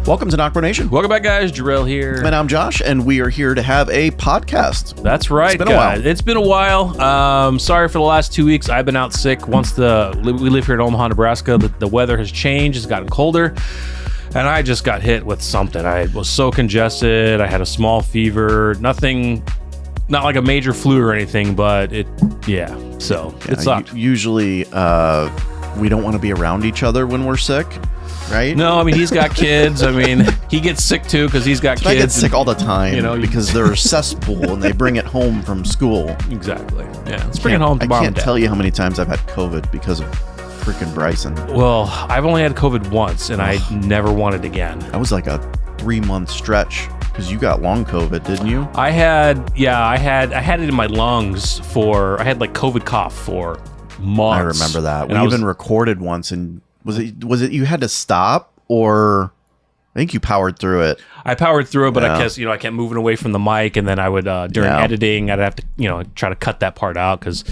Welcome to NocBro Nation. Welcome back, guys. Jarrell here. And I'm Josh, and we are here to have a podcast. That's right, It's been a while. It's been a while. Sorry for the last 2 weeks. I've been out sick. We live here in Omaha, Nebraska. The weather has changed. It's gotten colder. And I just got hit with something. I was so congested. I had a small fever. Nothing, not like a major flu or anything, but it sucked. Usually, we don't want to be around each other when we're sick, right? No, I mean, he's got kids. I mean, he gets sick too because he's got kids. I get sick all the time, because they're a cesspool and they bring it home from school. Exactly. Yeah, let's bring it home to mom. I can't tell you how many times I've had COVID because of freaking Bryson. Well, I've only had COVID once, and I never want it again. That was like a 3-month stretch because you got long COVID, didn't you? I had it in my lungs I had like COVID cough for months. I remember that. We even recorded once, and was it you had to stop, or I think you powered through it. I powered through it, but I guess I kept moving away from the mic, and then I would during editing I'd have to try to cut that part out because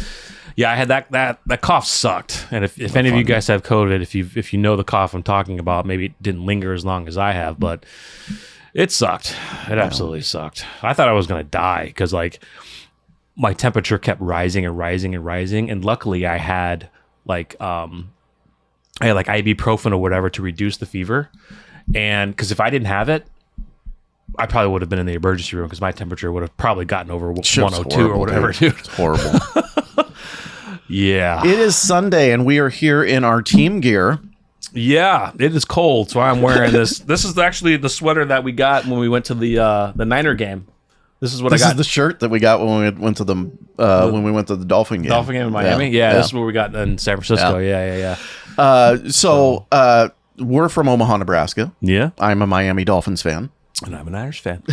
I had that cough sucked. And if any of you guys have COVID, if you know the cough I'm talking about, maybe it didn't linger as long as I have, but it sucked. It absolutely sucked. I thought I was gonna die because my temperature kept rising and rising and rising, and luckily I had ibuprofen or whatever to reduce the fever. And because if I didn't have it, I probably would have been in the emergency room because my temperature would have probably gotten over 102 or whatever. Dude. It's horrible. Yeah. It is Sunday, and we are here in our team gear. Yeah, it is cold, so I'm wearing this. This is actually the sweater that we got when we went to the Niner game. This is I got. This is the shirt that we got when we went to the Dolphin game. Dolphin game in Miami. Yeah, this is what we got in San Francisco. Yeah. We're from Omaha, Nebraska. Yeah, I'm a Miami Dolphins fan, and I'm an Irish fan.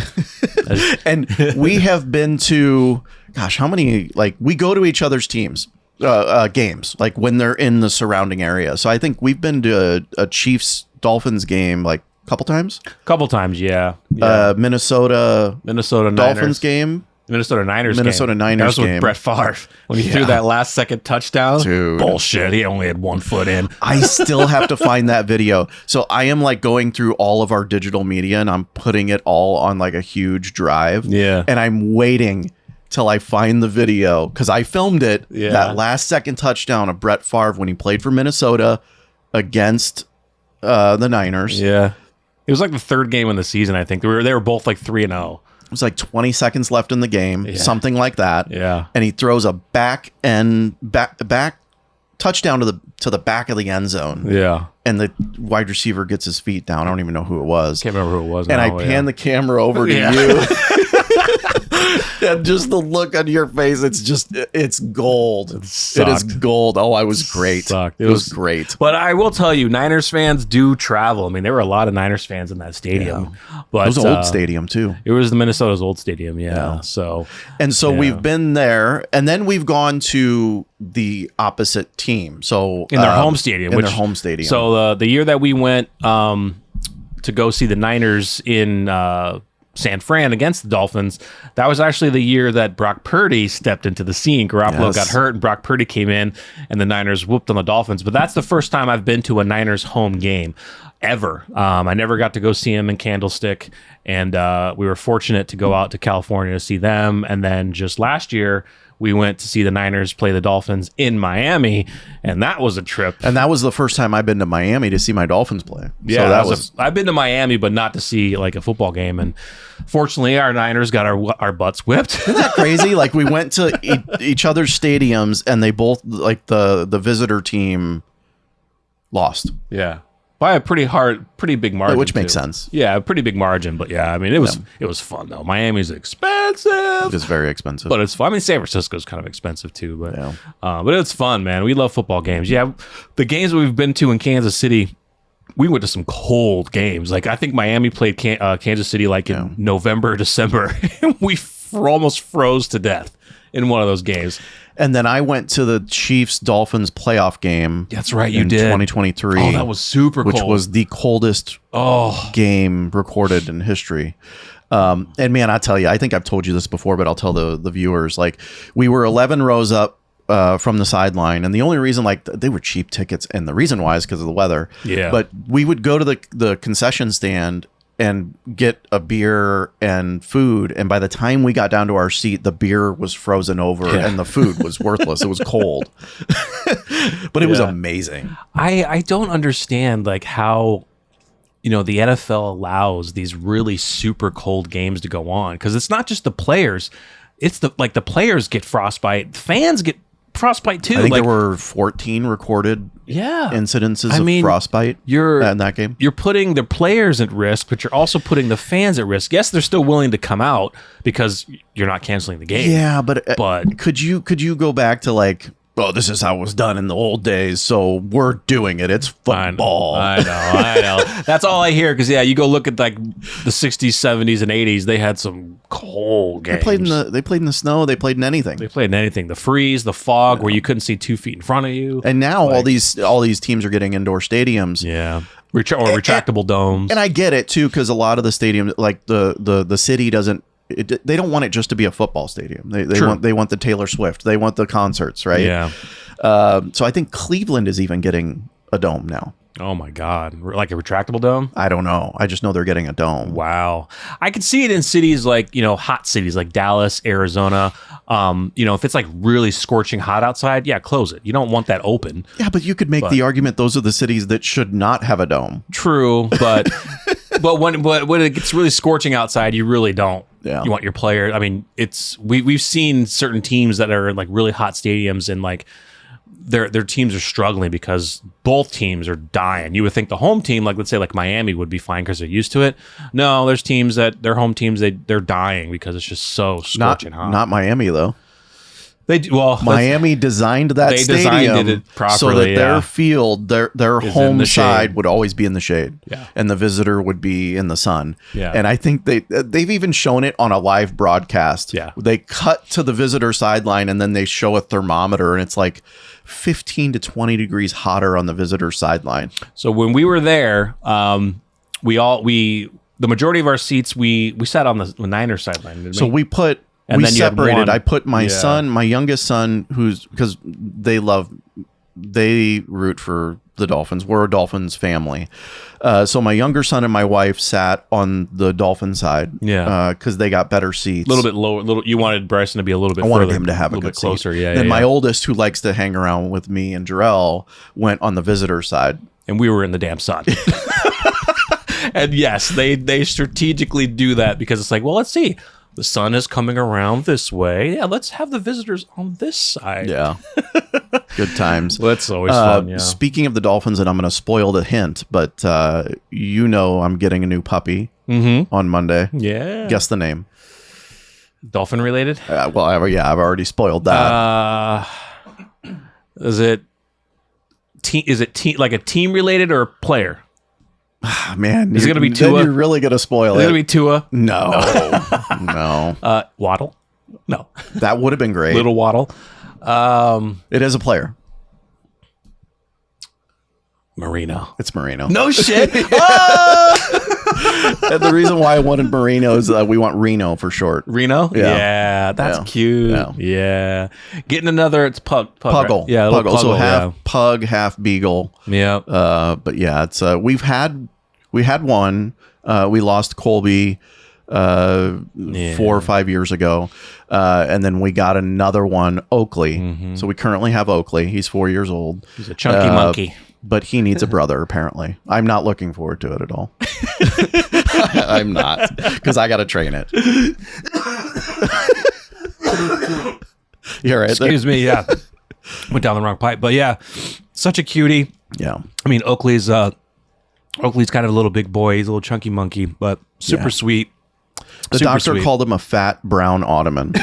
And we have been to, how many? We go to each other's teams. Games when they're in the surrounding area. So I think we've been to a Chiefs Dolphins game a couple times. Yeah. Minnesota Dolphins Niners game. Minnesota Niners game. That was with Brett Favre when he threw that last second touchdown. Dude. Bullshit. He only had 1 foot in. I still have to find that video. So I am going through all of our digital media, and I'm putting it all on a huge drive. Yeah. And I'm waiting till I find the video because I filmed it. Yeah. That last second touchdown of Brett Favre when he played for Minnesota against the Niners. Yeah. It was the third game in the season, I think. They were both 3-0. It was 20 seconds left in the game, something like that. Yeah. And he throws a back touchdown to the back of the end zone. Yeah. And the wide receiver gets his feet down. I don't even know who it was. Can't remember who it was. And I pan the camera over to you. And just the look on your face, it's gold. It is gold. Oh, I was great. It was great. But I will tell you, Niners fans do travel. I mean, there were a lot of Niners fans in that stadium. Yeah. But it was an old stadium too. It was the Minnesota's old stadium, yeah. So we've been there, and then we've gone to the opposite team. So in their home stadium. Their home stadium. So the year that we went to go see the Niners in San Fran against the Dolphins, that was actually the year that Brock Purdy stepped into the scene. Garoppolo got hurt and Brock Purdy came in and the Niners whooped on the Dolphins. But that's the first time I've been to a Niners home game ever. I never got to go see him in Candlestick, and we were fortunate to go out to California to see them. And then just last year, we went to see the Niners play the Dolphins in Miami, and that was a trip. And that was the first time I've been to Miami to see my Dolphins play. Yeah, so I've been to Miami, but not to see a football game. And fortunately, our Niners got our butts whipped. Isn't that crazy? We went to each other's stadiums, and they both the visitor team lost. Yeah. By a pretty big margin, which makes sense. Yeah, a pretty big margin, but yeah, I mean, it was fun though. Miami's expensive. It is very expensive, but it's fun. I mean, San Francisco's kind of expensive too, but it's fun, man. We love football games. Yeah, the games we've been to in Kansas City, we went to some cold games. I think Miami played Kansas City in November, December, and we almost froze to death in one of those games. And then I went to the Chiefs-Dolphins playoff game. That's right, you in did. 2023. Oh, that was super cold. Which was the coldest game recorded in history. And man, I tell you, I think I've told you this before, but I'll tell the viewers. We were 11 rows up from the sideline, and the only reason they were cheap tickets, and the reason why is because of the weather. Yeah. But we would go to the concession stand, and get a beer and food. And by the time we got down to our seat, the beer was frozen over and the food was worthless. It was cold, but it was amazing. I don't understand like how, the NFL allows these really super cold games to go on, because it's not just the players. It's the players get frostbite. Fans get frostbite too. I think there were 14 recorded incidences of frostbite in that game. You're putting the players at risk, but you're also putting the fans at risk. Yes, they're still willing to come out because you're not canceling the game. Yeah, but could you go back to like, oh, this is how it was done in the old days, so we're doing it. It's football. I know. That's all I hear, because you go look at like the 60s, 70s, and 80s. They had some cold games. They played in the snow. They played in anything. The freeze, the fog, where you couldn't see 2 feet in front of you. And now all these teams are getting indoor stadiums. Yeah. Or retractable domes. And I get it too, because a lot of the stadiums, like the city doesn't. They don't want it just to be a football stadium. They want the Taylor Swift. They want the concerts, right? Yeah. So I think Cleveland is even getting a dome now. Oh my God! Like a retractable dome? I don't know. I just know they're getting a dome. Wow. I can see it in cities like hot cities like Dallas, Arizona. If it's like really scorching hot outside, close it. You don't want that open. Yeah, but you could make the argument those are the cities that should not have a dome. True, but but when it gets really scorching outside, you really don't. Yeah. You want your player. I mean, we've seen certain teams that are in like really hot stadiums, and like their teams are struggling because both teams are dying. You would think the home team, like let's say like Miami, would be fine because they're used to it. No, there's teams that their home teams they're dying because it's just so scorching hot. Not Miami though. Miami designed that stadium so that their field, their home side would always be in the shade, and the visitor would be in the sun. Yeah. And I think they've even shown it on a live broadcast. Yeah. They cut to the visitor sideline and then they show a thermometer, and it's like 15 to 20 degrees hotter on the visitor sideline. So when we were there, the majority of our seats we sat on the Niners sideline. So we separated. I put my son, my youngest son, because they root for the Dolphins. We're a Dolphins family. So my younger son and my wife sat on the Dolphin side. Yeah. Because they got better seats. A little bit lower. You wanted Bryson to be a little bit I further. wanted him to have a good bit closer. seat. Yeah. Then my oldest, who likes to hang around with me and Jarrell, went on the visitor side. And we were in the damn sun. And yes, they strategically do that because it's like, well, let's see. The sun is coming around this way. Yeah, let's have the visitors on this side. Yeah. Good times. Well, that's always fun, yeah. Speaking of the Dolphins, and I'm going to spoil the hint, but I'm getting a new puppy on Monday. Yeah. Guess the name. Dolphin related? I've already spoiled that. Is it like a team related or a player? Man, is it going to be Tua? Then you're really going to spoil it. Is it going to be Tua? No. No. Waddle? No. That would have been great. Little Waddle. It is a player. Marino. It's Marino. No shit. And the reason why I wanted Marino is we want Reno for short. Reno? Yeah, that's cute. Yeah. Getting another, it's Pug. Puggle. Right? Yeah, Puggle. So half Pug, half Beagle. Yeah. But yeah, it's we had one. We lost Colby 4 or 5 years ago. And then we got another one, Oakley. Mm-hmm. So we currently have Oakley. He's 4 years old. He's a chunky monkey. But he needs a brother, apparently. I'm not looking forward to it at all. I'm not, because I got to train it. You're right. Excuse me. Yeah. Went down the wrong pipe. But yeah, such a cutie. Yeah. I mean, Oakley's kind of a little big boy. He's a little chunky monkey, but super sweet. The doctor called him a fat brown Ottoman.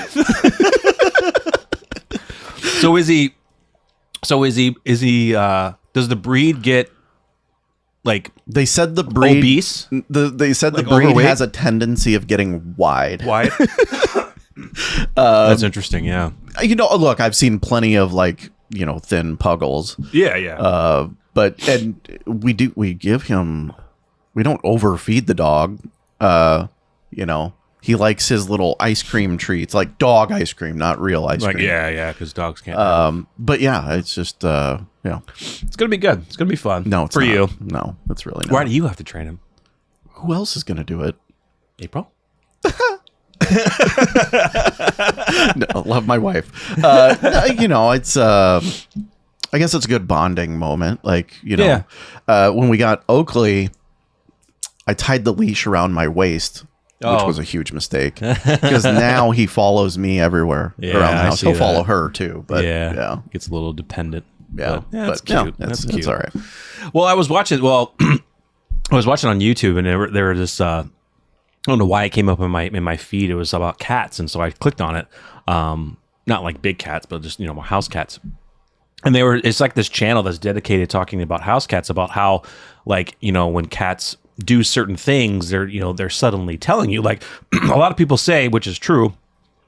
So is he? Does the breed get like? They said the breed obese. They said the breed overweight? Has a tendency of getting wide. Wide. That's interesting. Yeah. Look, I've seen plenty of thin puggles. Yeah, yeah. But we give him. We don't overfeed the dog. He likes his little ice cream treats, like dog ice cream, not real ice cream. Yeah, because dogs can't. But yeah, it's just it's gonna be good. It's gonna be fun. No, it's for not. you. No, it's really not. Why do you have to train him? Who else is going to do it? April? No, love my wife. You know, it's I guess it's a good bonding moment. Like, you know, when we got Oakley, I tied the leash around my waist, which was a huge mistake because now he follows me everywhere around the house. He'll follow her too, but gets a little dependent. Yeah, but that's cute. That's cute. That's all right. Well, I was watching on YouTube, and there were this. I don't know why it came up in my feed. It was about cats, and so I clicked on it. Not like big cats, but just, you know, house cats. And it's like this channel that's dedicated talking about house cats, about how, like, you know, when cats do certain things, they're suddenly telling you, like, a lot of people say, which is true,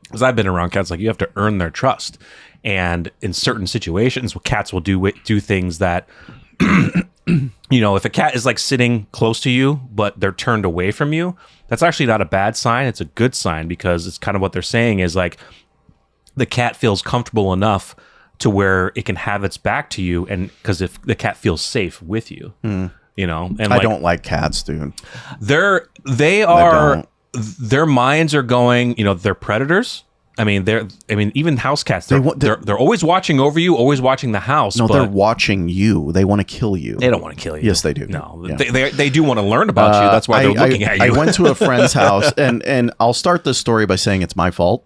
because I've been around cats, like, you have to earn their trust. And in certain situations, cats will do things that, you know, if a cat is like sitting close to you, but they're turned away from you, that's actually not a bad sign. It's a good sign, because it's kind of what they're saying is, like, the cat feels comfortable enough to where it can have its back to you, and because if the cat feels safe with you, you know. And I don't like cats, dude. Their minds are going, you know, they're predators. I mean, even house cats, they're always watching over you, always watching the house. No, they're watching you. They want to kill you. They don't want to kill you. Yes, they do. No, they do want to learn about you. That's why they're looking at you. I went to a friend's house, and I'll start this story by saying it's my fault.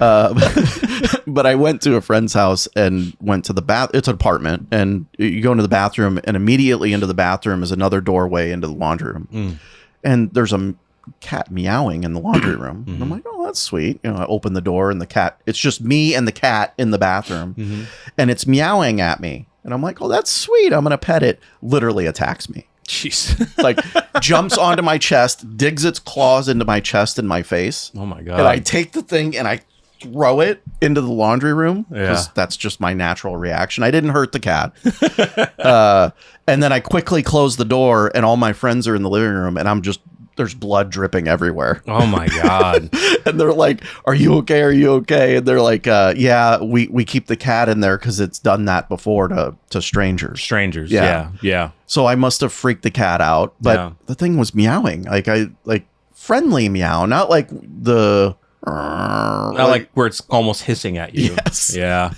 But I went to a friend's house and went to the bath. It's an apartment, and you go into the bathroom, and immediately into the bathroom is another doorway into the laundry room. And there's a cat meowing in the laundry room. And I'm like, oh, that's sweet. You know, I open the door, and the cat, it's just me and the cat in the bathroom, and it's meowing at me. And I'm like, oh, that's sweet. I'm going to pet it. Literally attacks me. Jeez. Like, jumps onto my chest, digs its claws into my chest and my face. Oh my God. And I take the thing and I throw it into the laundry room, because that's just my natural reaction. I didn't hurt the cat. And then I quickly close the door, and all my friends are in the living room, and there's blood dripping everywhere. Oh my God. And they're like, are you okay? Are you okay? And they're like, yeah, we keep the cat in there because it's done that before to strangers. Yeah. So I must have freaked the cat out, but the thing was meowing. Like friendly meow, not like the... Not like where it's almost hissing at you. Yes. Yeah.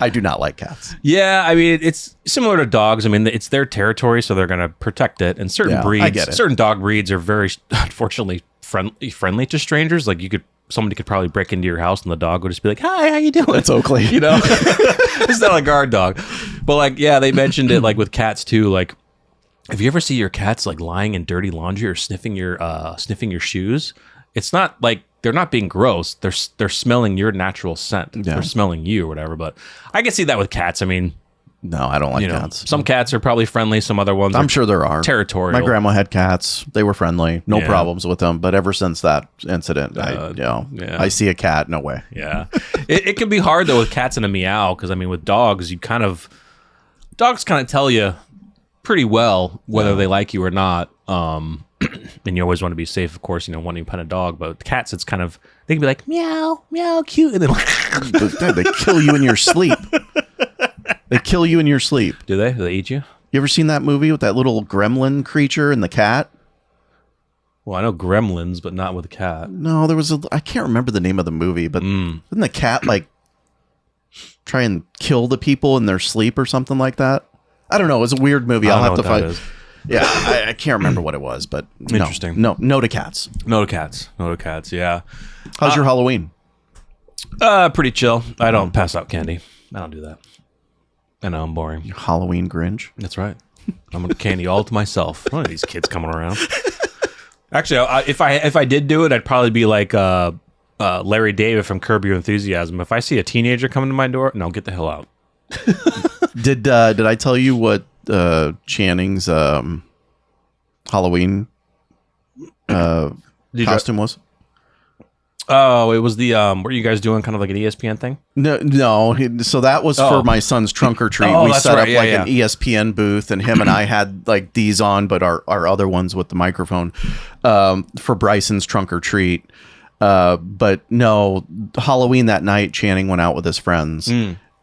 I do not like cats. Yeah, I mean, it's similar to dogs. I mean, it's their territory, so they're going to protect it. And certain breeds, certain dog breeds are very, unfortunately, friendly to strangers. Like, somebody could probably break into your house, and the dog would just be like, hi, how you doing? It's Oakley. You know? It's not a guard dog. But, like, yeah, they mentioned it, like, with cats, too. Like, if you ever see your cats, like, lying in dirty laundry or sniffing your shoes, it's not like they're not being gross. They're smelling your natural scent. Yeah. They're smelling you or whatever. But I can see that with cats. I mean, no, I don't like cats. Some cats are probably friendly. Some other ones, I'm sure there are territorial. My grandma had cats. They were friendly. No problems with them. But ever since that incident, I see a cat. No way. Yeah, it can be hard though with cats and a meow, because I mean with dogs, dogs kind of tell you pretty well whether they like you or not. And you always want to be safe, of course, you know, wanting to pet a dog. But with cats, it's kind of, they can be like, meow, meow, cute. And then they kill you in your sleep. They kill you in your sleep. Do they? Do they eat you? You ever seen that movie with that little gremlin creature and the cat? Well, I know Gremlins, but not with a cat. No, I can't remember the name of the movie, but didn't the cat, like, try and kill the people in their sleep or something like that? I don't know. It was a weird movie. I'll have to find it. Yeah, I can't remember what it was, but interesting. No to cats. No to cats. No to cats. Yeah. How's your Halloween? Pretty chill. I don't pass out candy. I don't do that. I know I'm boring. You're Halloween Grinch. That's right. I'm gonna candy all to myself. One of these kids coming around. Actually, if I did do it, I'd probably be like Larry David from Curb Your Enthusiasm. If I see a teenager coming to my door, no, get the hell out. Did I tell you what Channing's Halloween costume was? Oh, it was the were you guys doing kind of like an ESPN thing? No. So that was for my son's trunk or treat. We set up an ESPN booth, and him and I had like these on, but our other ones with the microphone for Bryson's trunk or treat. But no, Halloween that night, Channing went out with his friends.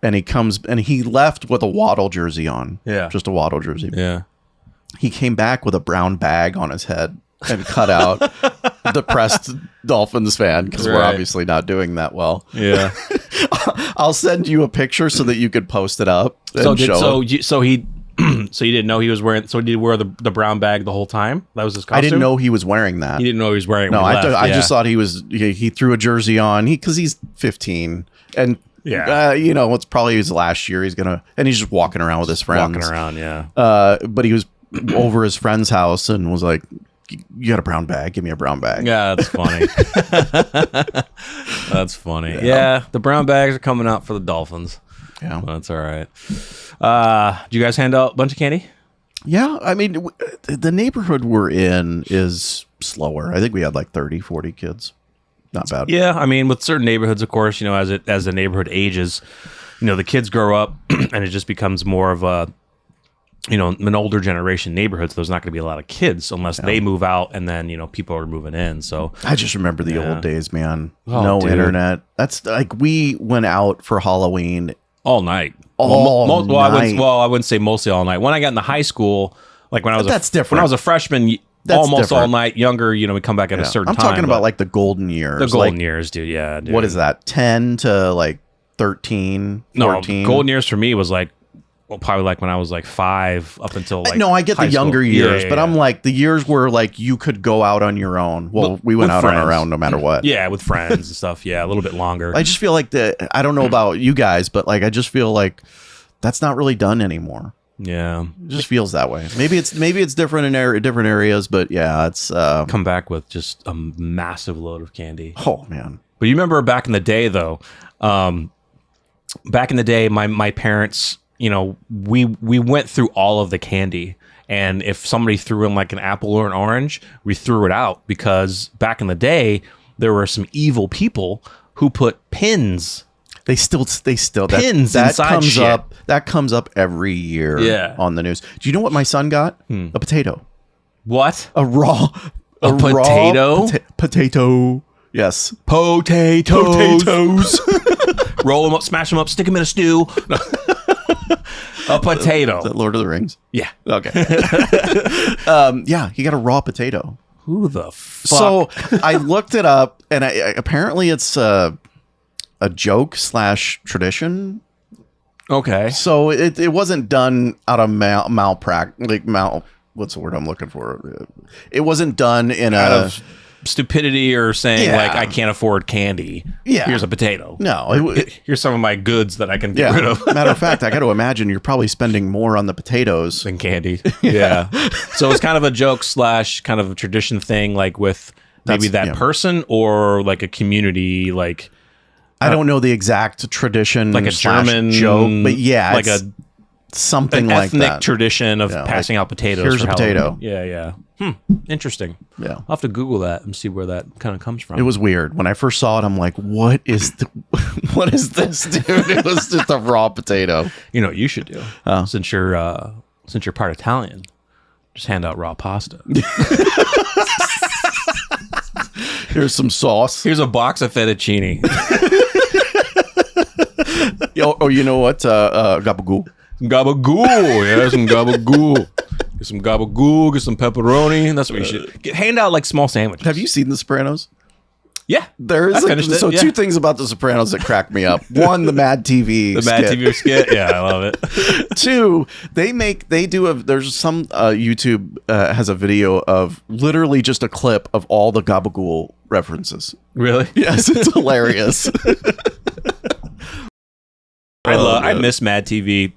And he left with a Waddle jersey on. Yeah. Just a Waddle jersey. Yeah. he came back with a brown bag on his head and cut out depressed Dolphins fan because we're obviously not doing that well. Yeah. I'll send you a picture so that you could post it up. So he so you didn't know he was wearing. So did he wear the brown bag the whole time? That was his costume. I didn't know he was wearing that. He didn't know he was wearing it. No, when he left. I just thought he threw a jersey on because he's 15 and it's probably his last year. And he's just walking around with his friends. Walking around, yeah. But he was over his friend's house and was like, "You got a brown bag? Give me a brown bag." Yeah, that's funny. That's funny. Yeah, the brown bags are coming out for the Dolphins. Yeah, well, that's all right. Do you guys hand out a bunch of candy? Yeah, I mean, the neighborhood we're in is slower. I think we had like 30, 40 kids. Not bad. Yeah, I mean, with certain neighborhoods, of course, as the neighborhood ages, the kids grow up and it just becomes more of a, an older generation neighborhood. So there's not going to be a lot of kids unless they move out and then, people are moving in. So I just remember the old days, man. Oh, no dude. internet. That's like we went out for Halloween all night. All night. I wouldn't say mostly all night. When I got into high school, like when I was that's different. When I was a freshman, almost all night. Younger, we come back at a certain time. I'm talking about like the golden years. The golden years, dude. Yeah. Dude. What is that? 10 to like 13, 14? No, golden years for me was like, probably like when I was like 5 up until like no, I get the younger years, but I'm like the years where like you could go out on your own. Well, we went out on our own no matter what. Yeah, with friends and stuff. Yeah, a little bit longer. I just feel like I don't know about you guys, but like I just feel like that's not really done anymore. Yeah, it just feels that way. Maybe it's different in different areas, but yeah, it's come back with just a massive load of candy. Oh man! But you remember back in the day, though. Back in the day, my parents, we went through all of the candy, and if somebody threw in like an apple or an orange, we threw it out because back in the day there were some evil people who put pins. They still pins that inside comes shit. up. That comes up every year on the news. Do you know what my son got? A potato. What? A potato? Potato. Yes. Potatoes. Roll them up, smash them up, stick them in a stew. A potato. Is that Lord of the Rings? Yeah. Okay. Yeah, he got a raw potato. Who the fuck? So I looked it up, and apparently it's a joke / tradition. Okay. So it wasn't done out of what's the word I'm looking for? It wasn't done out of stupidity or saying like I can't afford candy. Yeah. Here's a potato. No. Here's some of my goods that I can get rid of. Matter of fact, I got to imagine you're probably spending more on the potatoes than candy. Yeah. So it's kind of a joke / kind of a tradition thing, like with maybe that person or like a community, like I don't know the exact tradition, like a German joke, but yeah, like something like that. Ethnic tradition of passing out potatoes. Here's a potato. Yeah. Interesting. Yeah. I'll have to Google that and see where that kind of comes from. It was weird. When I first saw it, I'm like, what is this, dude? It was just a raw potato. You know what you should do? Since you're part Italian, just hand out raw pasta. Here's some sauce. Here's a box of fettuccine. Oh, you know what? Gabagool. Gabagool. Yeah, some gabagool. Get some gabagool, get some pepperoni. That's what you should hand out, like small sandwiches. Have you seen The Sopranos? Yeah, there is. Two things about The Sopranos that crack me up. One, the Mad TV. TV skit. Yeah, I love it. Two, there's some YouTube has a video of literally just a clip of all the Gabagool references. Really? Yes, it's hilarious. I miss Mad TV.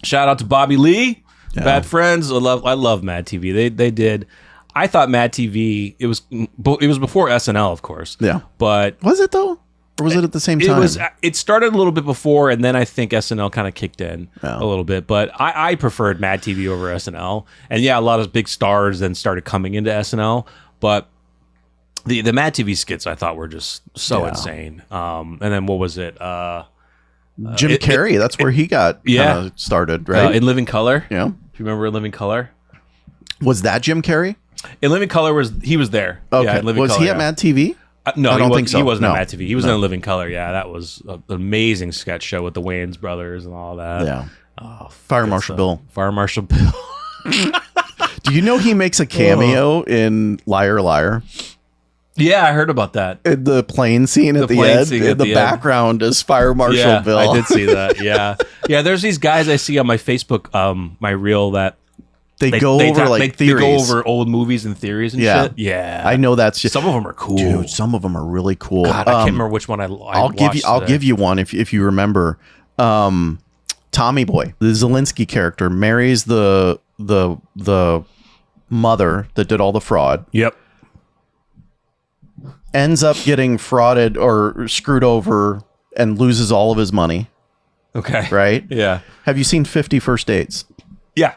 Shout out to Bobby Lee. Yeah. Bad Friends. I love Mad TV. They did. I thought Mad TV. It was before SNL, of course. Yeah. But was it though, or was it at the same time? It started a little bit before, and then I think SNL kind of kicked in a little bit. But I preferred Mad TV over SNL, and yeah, a lot of big stars then started coming into SNL. But the Mad TV skits I thought were just so insane. And then what was it? Jim Carrey. That's where he got started, right? In Living Color. Yeah. Do you remember In Living Color? Was that Jim Carrey? In Living Color he was there. Okay. Yeah, was he at Mad TV? No, I don't think so. He wasn't at Mad TV. He was in Living Color. Yeah, that was an amazing sketch show with the Wayans brothers and all that. Yeah. Fire Marshal Bill. Fire Marshal Bill. Do you know he makes a cameo in Liar Liar? Yeah, I heard about that. In the plane scene at the end. In the background is Fire Marshal Bill. I did see that. Yeah. Yeah, there's these guys I see on my Facebook, my reel that they go over theories. They go over old movies and theories and shit. Yeah. I know that's just, some of them are cool. Dude, some of them are really cool. God, I can't remember which one I'll give you one if you remember. Tommy Boy, the Zelensky character, marries the mother that did all the fraud. Yep. Ends up getting frauded or screwed over and loses all of his money. Okay. Right? Yeah. Have you seen 50 First Dates? Yeah.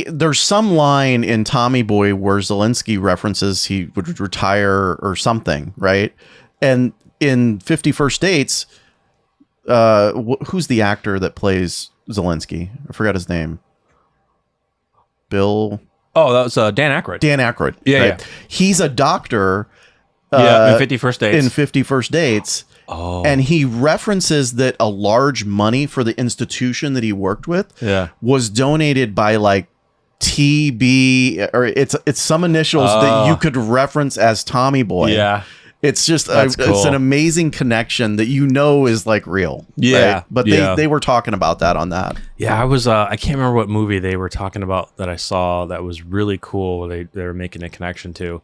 There's some line in Tommy Boy where Zelensky references he would retire or something, right? And in 50 First Dates, who's the actor that plays Zelensky? I forgot his name. Bill. Oh, that was Dan Aykroyd. Dan Aykroyd. Yeah, right? yeah. He's a doctor. In 50 First Dates. In 50 First Dates. Oh. And he references that a large money for the institution that he worked with was donated by like TB, or it's some initials that you could reference as Tommy Boy. Yeah. It's just That's cool. It's an amazing connection that is like real. Yeah. Right? But they were talking about that on that. Yeah, I was I can't remember what movie they were talking about that I saw that was really cool. They were making a connection to.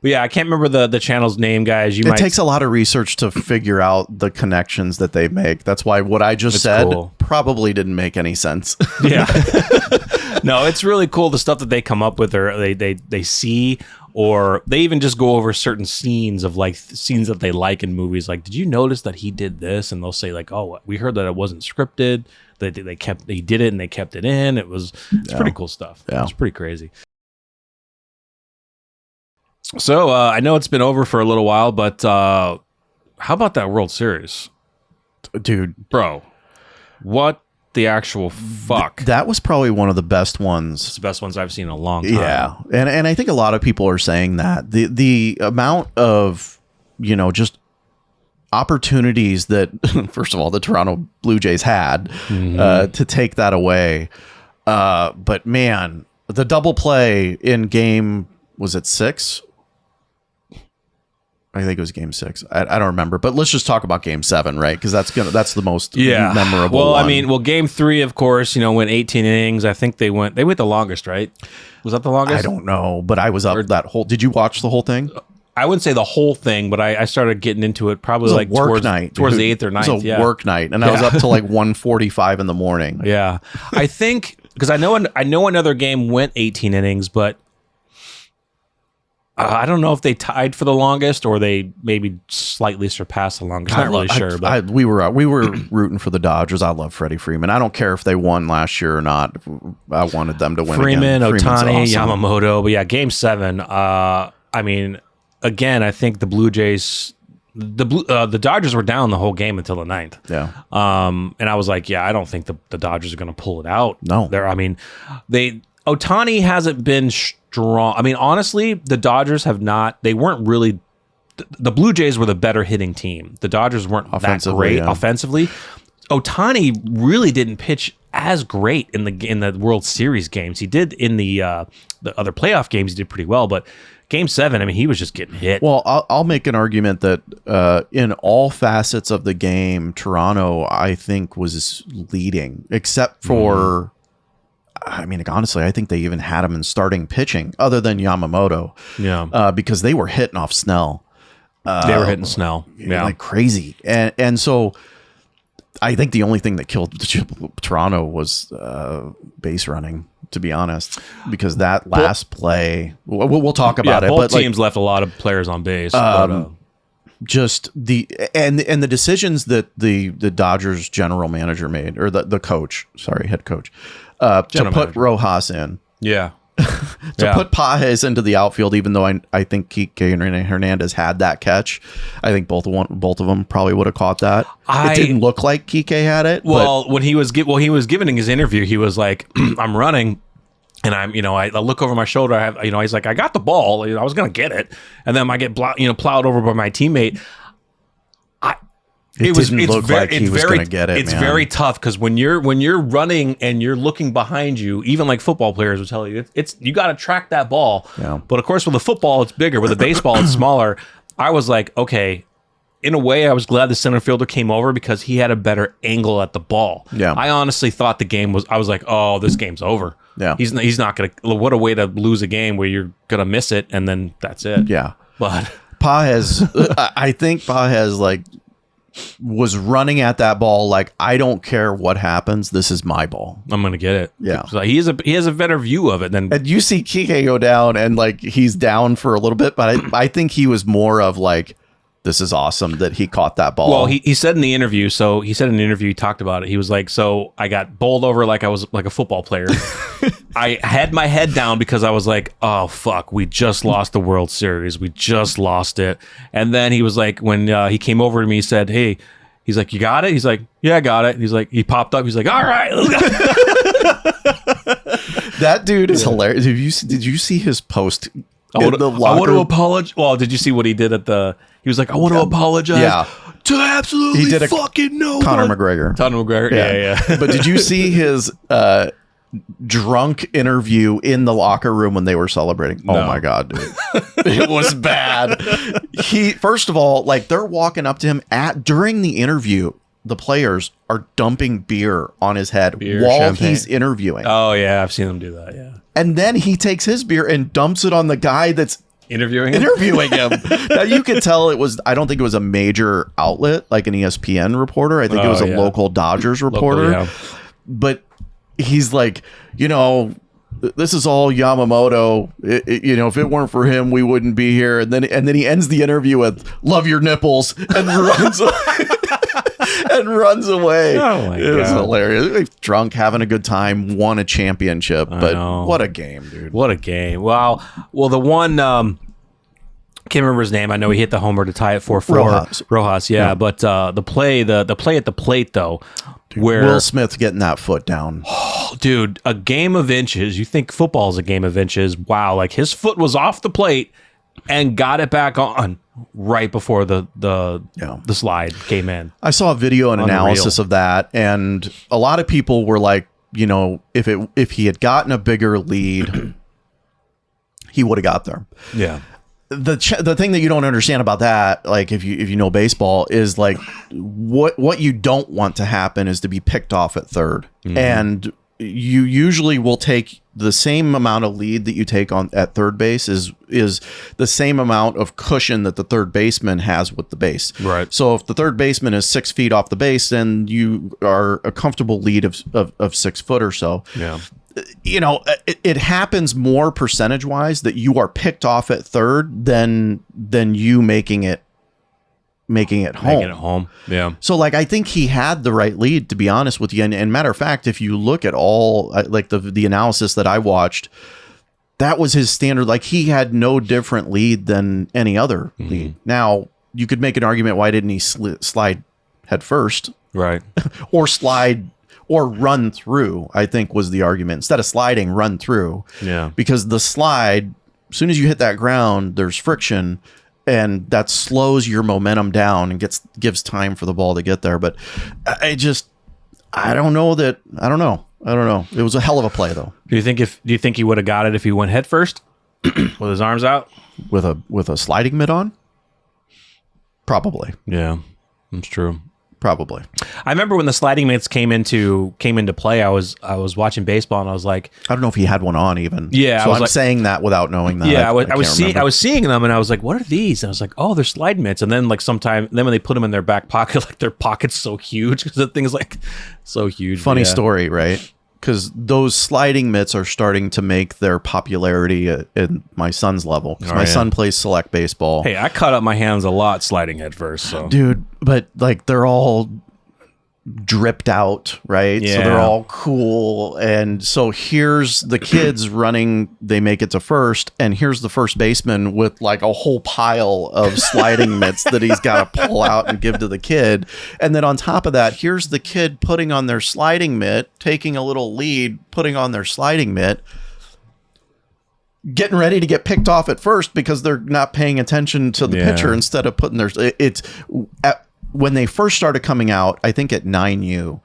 But yeah, I can't remember the channel's name, guys. It takes a lot of research to figure out the connections that they make. That's why what I just said probably didn't make any sense. Yeah. No, it's really cool the stuff that they come up with, or they see, or they even just go over certain scenes of like scenes that they like in movies. Like, did you notice that he did this? And they'll say like, oh, we heard that it wasn't scripted. They did it and they kept it in. It's pretty cool stuff. Yeah. It's pretty crazy. So I know it's been over for a little while, but how about that World Series? Dude. Bro, what the actual fuck? That was probably one of the best ones. It's the best ones I've seen in a long time. Yeah. And I think a lot of people are saying that. The amount of, just opportunities that, first of all, the Toronto Blue Jays had to take that away. But man, the double play in game, was it 6? I think it was game 6. I don't remember, but let's just talk about game 7, right? Because that's the most memorable. Well, one. I mean, game 3, of course, went 18 innings. I think they went the longest, right? Was that the longest? I don't know, but I was up that whole. Did you watch the whole thing? I wouldn't say the whole thing, but I started getting into it probably like towards the 8th or 9th. It was a work night, and I was up till like 1:45 in the morning. Yeah, I think because I know another game went 18 innings, but I don't know if they tied for the longest or they maybe slightly surpassed the longest. I'm not really sure. But we were rooting for the Dodgers. I love Freddie Freeman. I don't care if they won last year or not. I wanted them to win. Freeman, again. Ohtani, awesome. Yamamoto. But yeah, game 7. I mean, again, I think the Blue Jays, the Dodgers were down the whole game until the 9th. Yeah. And I was like, yeah, I don't think the Dodgers are going to pull it out. No. Ohtani hasn't been strong. I mean, honestly, the Dodgers have not. They weren't really. The Blue Jays were the better hitting team. The Dodgers weren't that great offensively. Ohtani really didn't pitch as great in the World Series games. He did in the other playoff games. He did pretty well, but Game 7, I mean, he was just getting hit. Well, I'll make an argument that in all facets of the game, Toronto, I think, was leading, except for. I mean, honestly, I think they even had him in starting pitching other than Yamamoto. Yeah. Because they were hitting off Snell. They were hitting Snell. Yeah. Like crazy. And so I think the only thing that killed Toronto was base running, to be honest, because that last play, we'll talk about it. Both teams left a lot of players on base. Just the decisions that the Dodgers general manager made, or the coach, head coach, to put Rojas in. Yeah. Put Pages into the outfield, even though I think Kike Hernandez had that catch. I think both of them probably would have caught that. It didn't look like Kike had it. Well, when he was giving his interview, he was like, "I'm running." And I look over my shoulder. I have, he's like, I got the ball. I was going to get it. And then I get plowed over by my teammate. It didn't look like he was going to get it. It's man. very tough because when you're running and you're looking behind you, even like football players will tell you, it's you got to track that ball. Yeah. But of course, with a football, it's bigger. With a baseball, it's smaller. I was like, okay. In a way, I was glad the center fielder came over because he had a better angle at the ball. Yeah. I honestly thought the game was. I was like, oh, this game's over. Yeah. He's not gonna. What a way to lose a game where you're gonna miss it and then that's it. Yeah. But Pa has, I think Pa has like was running at that ball like, I don't care what happens. This is my ball. I'm gonna get it. Yeah. So he has a better view of it than. And you see Kike go down and like he's down for a little bit, but I think he was more of like, this is awesome that he caught that ball. Well, he said in the interview, he talked about it. He was like, so I got bowled over like I was like a football player. I had my head down because I was like, oh, fuck, we just lost the World Series. We just lost it. And then he was like, when he came over to me, he said, hey, he's like, you got it? He's like, yeah, I got it. He's like, he popped up. He's like, all right, let's go. That dude is hilarious. Did you see his post? I want to apologize. Well, did you see what he did at the? He was like, I want to apologize to absolutely he did fucking no Conor McGregor. Yeah. But did you see his drunk interview in the locker room when they were celebrating? No. Oh my God, dude. It was bad. First of all, like they're walking up to him during the interview. The players are dumping beer on his head while champagne. he's interviewing. Oh yeah, I've seen them do that. Yeah. And then he takes his beer and dumps it on the guy that's interviewing him. Now you could tell I don't think it was a major outlet like an ESPN reporter. I think it was a local Dodgers reporter. But he's like, this is all Yamamoto. If it weren't for him, we wouldn't be here. And then he ends the interview with "Love your nipples" and runs away. Oh my God. It was hilarious. Drunk, having a good time, won a championship. But what a game, dude. What a game. Wow. Well, the one can't remember his name. I know he hit the homer to tie it 4-4. Rojas, yeah. But the play at the plate though, dude, where Will Smith getting that foot down. Dude, a game of inches. You think football is a game of inches. Wow, like his foot was off the plate and got it back on right before the slide came in. I saw a video and analysis of that, and a lot of people were like, if he had gotten a bigger lead, he would have got there. Yeah. The thing that you don't understand about that, like if you know baseball, is like what you don't want to happen is to be picked off at third, and you usually will take the same amount of lead that you take at third base is the same amount of cushion that the third baseman has with the base. Right. So if the third baseman is 6 feet off the base, then you are a comfortable lead of 6 foot or so. Yeah. It happens more percentage wise that you are picked off at third than you making it home. Yeah. So like, I think he had the right lead, to be honest with you. And matter of fact, if you look at all like the analysis that I watched, that was his standard. Like he had no different lead than any other lead. Now you could make an argument. Why didn't he slide head first? Right. Or slide or run through, I think was the argument. Instead of sliding, run through. Yeah. Because the slide, as soon as you hit that ground, there's friction. And that slows your momentum down and gives time for the ball to get there. But I don't know. It was a hell of a play, though. Do you think he would have got it if he went head first with his arms out with a sliding mitt on? Probably. Yeah, that's true. Probably. I remember when the sliding mitts came into play. I was watching baseball and I was like, I don't know if he had one on even. Yeah, so I'm saying that without knowing that. Yeah, I was seeing them and I was like, what are these? And I was like, oh, they're slide mitts. And then like then when they put them in their back pocket, like their pocket's so huge because the thing's like so huge. Funny story, right? Because those sliding mitts are starting to make their popularity at my son's level. Because my son plays select baseball. Hey, I cut up my hands a lot sliding head first. So. Dude, but like they're all dripped out, right? Yeah. So they're all cool. And so here's the kids running, they make it to first, and here's the first baseman with like a whole pile of sliding mitts that he's got to pull out and give to the kid. And then on top of that, here's the kid putting on their sliding mitt, taking a little lead, putting on their sliding mitt, getting ready to get picked off at first because they're not paying attention to the pitcher instead of putting their when they first started coming out, I think at 9U,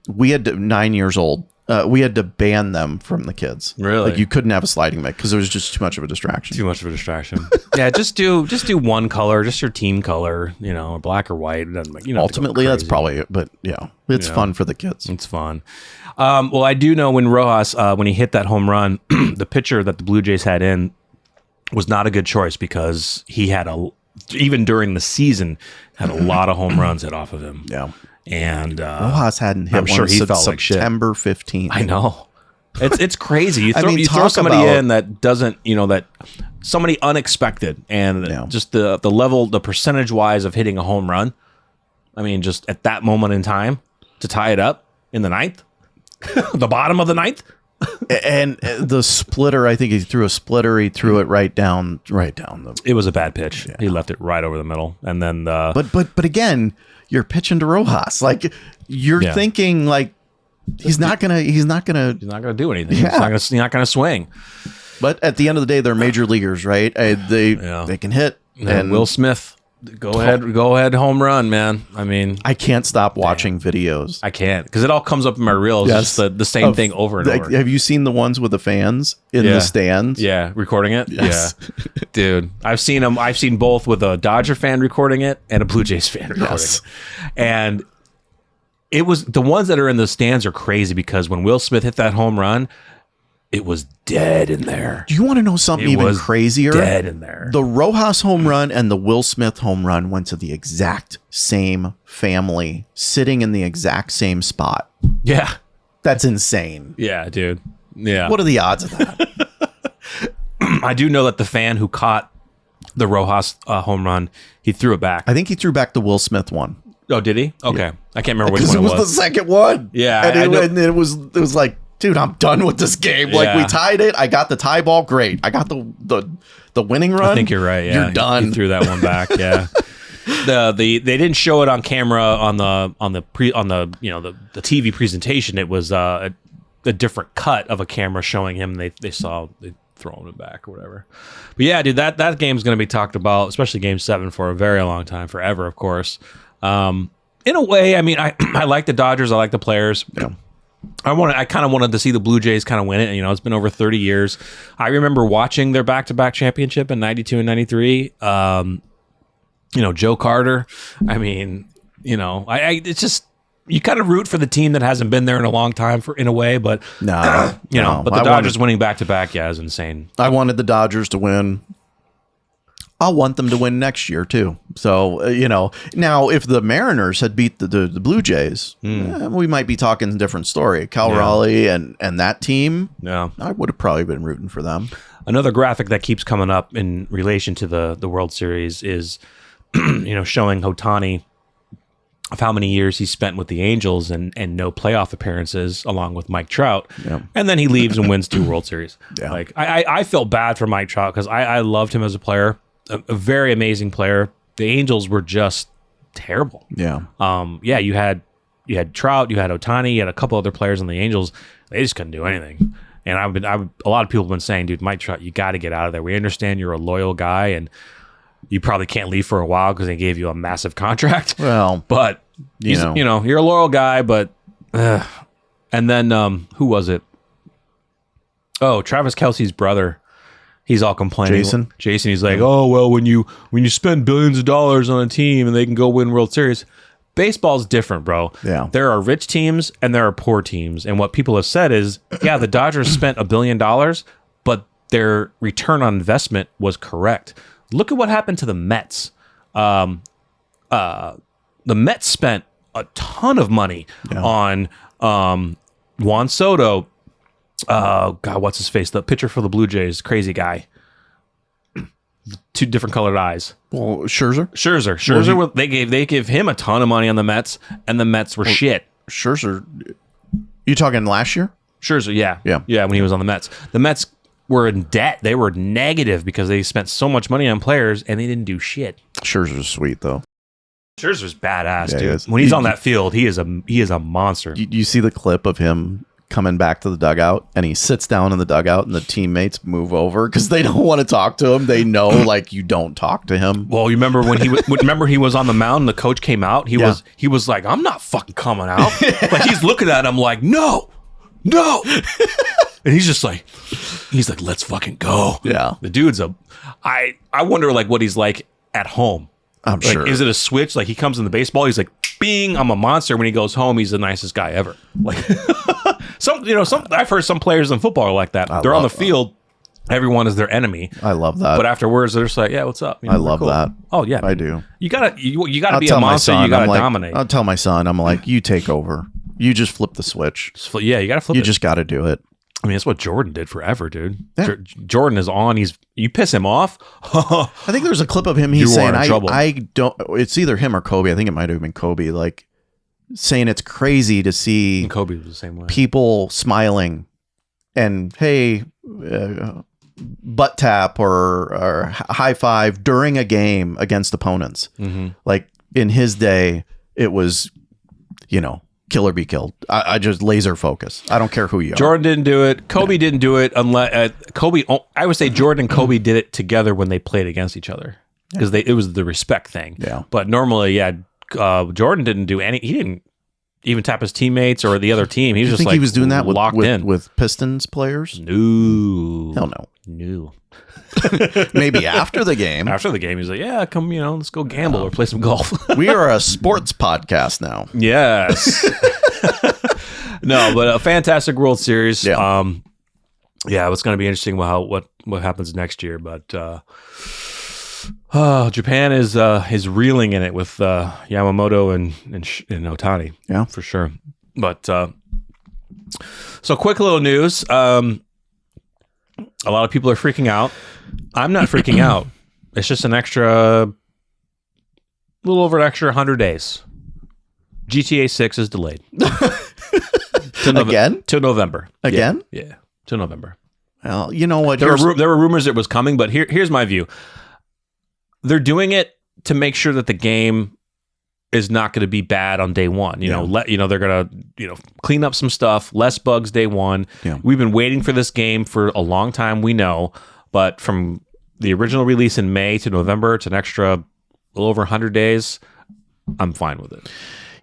we had 9 years old. We had to ban them from the kids. Really? Like you couldn't have a sliding mech because it was just too much of a distraction. Too much of a distraction. Yeah, just do one color, just your team color, black or white. It doesn't make, Ultimately, that's probably it. But yeah, it's fun for the kids. It's fun. Well, I do know when Rojas, when he hit that home run, the pitcher that the Blue Jays had in was not a good choice because he had even during the season, had a lot of home runs hit off of him. Yeah. And Rojas hadn't hit I'm sure he felt like shit. September 15th. I know. It's crazy. You throw somebody in that doesn't, that somebody unexpected and just the level, the percentage wise of hitting a home run. I mean, just at that moment in time to tie it up in the ninth, the bottom of the ninth. And the splitter, I think he threw a splitter. He threw it right down. It was a bad pitch. Yeah. He left it right over the middle, and then but again, you're pitching to Rojas. Like you're thinking, like he's not gonna do anything. Yeah. He's not gonna swing. But at the end of the day, they're major leaguers, right? They can hit. And Will Smith. Go ahead, home run, man. I mean, I can't stop watching videos. I can't because it all comes up in my reels. Yes. Just the same thing over and over. Have you seen the ones with the fans in the stands? Yeah, recording it. Yes. Yeah, dude, I've seen them. I've seen both with a Dodger fan recording it and a Blue Jays fan recording it. And it was the ones that are in the stands are crazy because when Will Smith hit that home run, it was dead in there. Do you want to know something even crazier? Dead in there. The Rojas home run and the Will Smith home run went to the exact same family, sitting in the exact same spot. Yeah. That's insane. Yeah, dude. Yeah. What are the odds of that? I do know that the fan who caught the Rojas home run, he threw it back. I think he threw back the Will Smith one. Oh, did he? Okay. Yeah. I can't remember which one it was. It was the second one. Yeah. And it was like, dude, I'm done with this game. Like we tied it. I got the tie ball. Great. I got the winning run. I think you're right. Yeah, you're done. You threw that one back. Yeah. They didn't show it on camera on the TV presentation. It was a different cut of a camera showing him. They throwing it back or whatever. But yeah, dude, that game's going to be talked about, especially Game 7 for a very long time, forever, of course. In a way, I mean, I like the Dodgers. I like the players. Yeah. I kind of wanted to see the Blue Jays kind of win it. It's been over 30 years. I remember watching their back-to-back championship in 92 and 93. Joe Carter. I mean, it's just, you kind of root for the team that hasn't been there in a long time in a way, but but the Dodgers winning back-to-back, is insane. I wanted the Dodgers to win. I'll want them to win next year too. So, now if the Mariners had beat the Blue Jays, we might be talking a different story. Cal Raleigh and that team, I would have probably been rooting for them. Another graphic that keeps coming up in relation to the World Series is, showing Ohtani of how many years he spent with the Angels and no playoff appearances along with Mike Trout. Yeah. And then he leaves and wins 2 World Series. Yeah. Like I felt bad for Mike Trout because I loved him as a player. A very amazing player. The Angels were just terrible. Yeah. You had Trout, you had Ohtani, you had a couple other players on the Angels. They just couldn't do anything. And a lot of people have been saying, dude, Mike Trout, you got to get out of there. We understand you're a loyal guy and you probably can't leave for a while because they gave you a massive contract. Well, but you're a loyal guy, but and then who was it? Oh, Travis Kelce's brother. He's all complaining. Jason, he's like, oh, well, when you spend billions of dollars on a team and they can go win World Series, baseball's different, bro. Yeah. There are rich teams and there are poor teams. And what people have said is, the Dodgers spent $1 billion, but their return on investment was correct. Look at what happened to the Mets. The Mets spent a ton of money on Juan Soto. God, what's his face? The pitcher for the Blue Jays, crazy guy. 2 different colored eyes. Well, Scherzer. Well, they gave him a ton of money on the Mets, and the Mets were shit. Scherzer, you talking last year? Scherzer, yeah. When he was on the Mets, the Mets were in debt. They were negative because they spent so much money on players and they didn't do shit. Scherzer's sweet though. Scherzer's badass, dude. When he's on that field, he is a monster. You see the clip of him coming back to the dugout, and he sits down in the dugout, and the teammates move over because they don't want to talk to him. They know, like, you don't talk to him. Well, you remember when he was on the mound and the coach came out? He was like, I'm not fucking coming out. Like, he's looking at him like, no. And he's like, let's fucking go. Yeah. The dude's I wonder, like, what he's like at home. I'm like, sure. Is it a switch? Like, he comes in the baseball, he's like, bing, I'm a monster. When he goes home, he's the nicest guy ever. Like, I've heard some players in football are like that. They're on the field, everyone is their enemy. I love that. But afterwards, they're just like, yeah, what's up? I love that. Oh yeah, I do. You gotta be a monster. You gotta dominate. I'll tell my son, I'm like, you take over. You just flip the switch. Yeah, you gotta flip. You just got to do it. I mean, that's what Jordan did forever, dude. Yeah. Jordan is on. You piss him off. I think there's a clip of him. He's saying, I don't. It's either him or Kobe. I think it might have been Kobe. Like, saying it's crazy to see and Kobe was the same way. People smiling and, hey, butt tap or high five during a game against opponents. Mm-hmm. Like, in his day, it was, kill or be killed. I just laser focus. I don't care who you are. Jordan didn't do it. Kobe didn't do it unless Kobe. I would say Jordan and Kobe did it together when they played against each other because it was the respect thing. Yeah. But normally, Jordan didn't do any. He didn't even tap his teammates or the other team. He was just like, he was doing that locked in with Pistons players. No, hell no. No. Maybe after the game. After the game, he's like, yeah, come, let's go gamble or play some golf. We are a sports podcast now. Yes. No, but a fantastic World Series. Yeah. It's going to be interesting what happens next year. But Japan is reeling in it with Yamamoto and Ohtani. Yeah, for sure. But so quick little news. A lot of people are freaking out. I'm not freaking out. It's just a little over an extra 100 days. GTA 6 is delayed. Again? To November. Again? Yeah. To November. Well, you know what? There were rumors it was coming, but here's my view. They're doing it to make sure that the game is not going to be bad on day one. They're going to clean up some stuff, less bugs day one. Yeah. We've been waiting for this game for a long time, we know, but from the original release in May to November, it's an extra little over 100 days. I'm fine with it.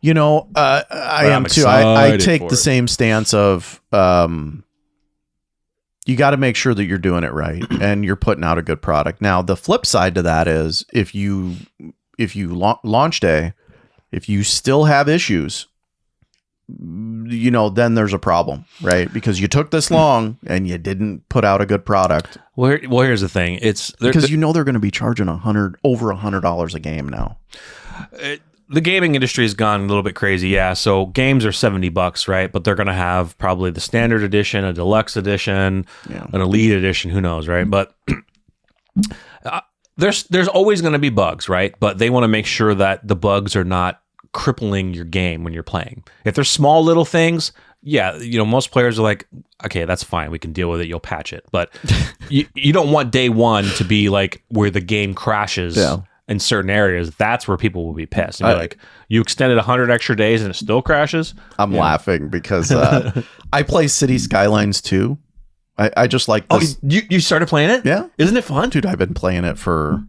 I am too. I take the same stance of you got to make sure that you're doing it right and you're putting out a good product. Now, the flip side to that is if you launch day, if you still have issues, then there's a problem, right? Because you took this long and you didn't put out a good product. Well, here's the thing. It's because they're going to be charging over $100 a game now. The gaming industry has gone a little bit crazy, yeah. So games are $70, right? But they're going to have probably the standard edition, a deluxe edition, an elite edition. Who knows, right? But there's always going to be bugs, right? But they want to make sure that the bugs are not crippling your game when you're playing. If there's small little things, most players are like, okay, that's fine, we can deal with it, you'll patch it. But you don't want day one to be like where the game crashes in certain areas. That's where people will be pissed. And like, you extended 100 extra days and it still crashes? I'm laughing because I play City Skylines too. I just like this. Oh, you started playing it? Yeah. Isn't it fun? Dude, I've been playing it for...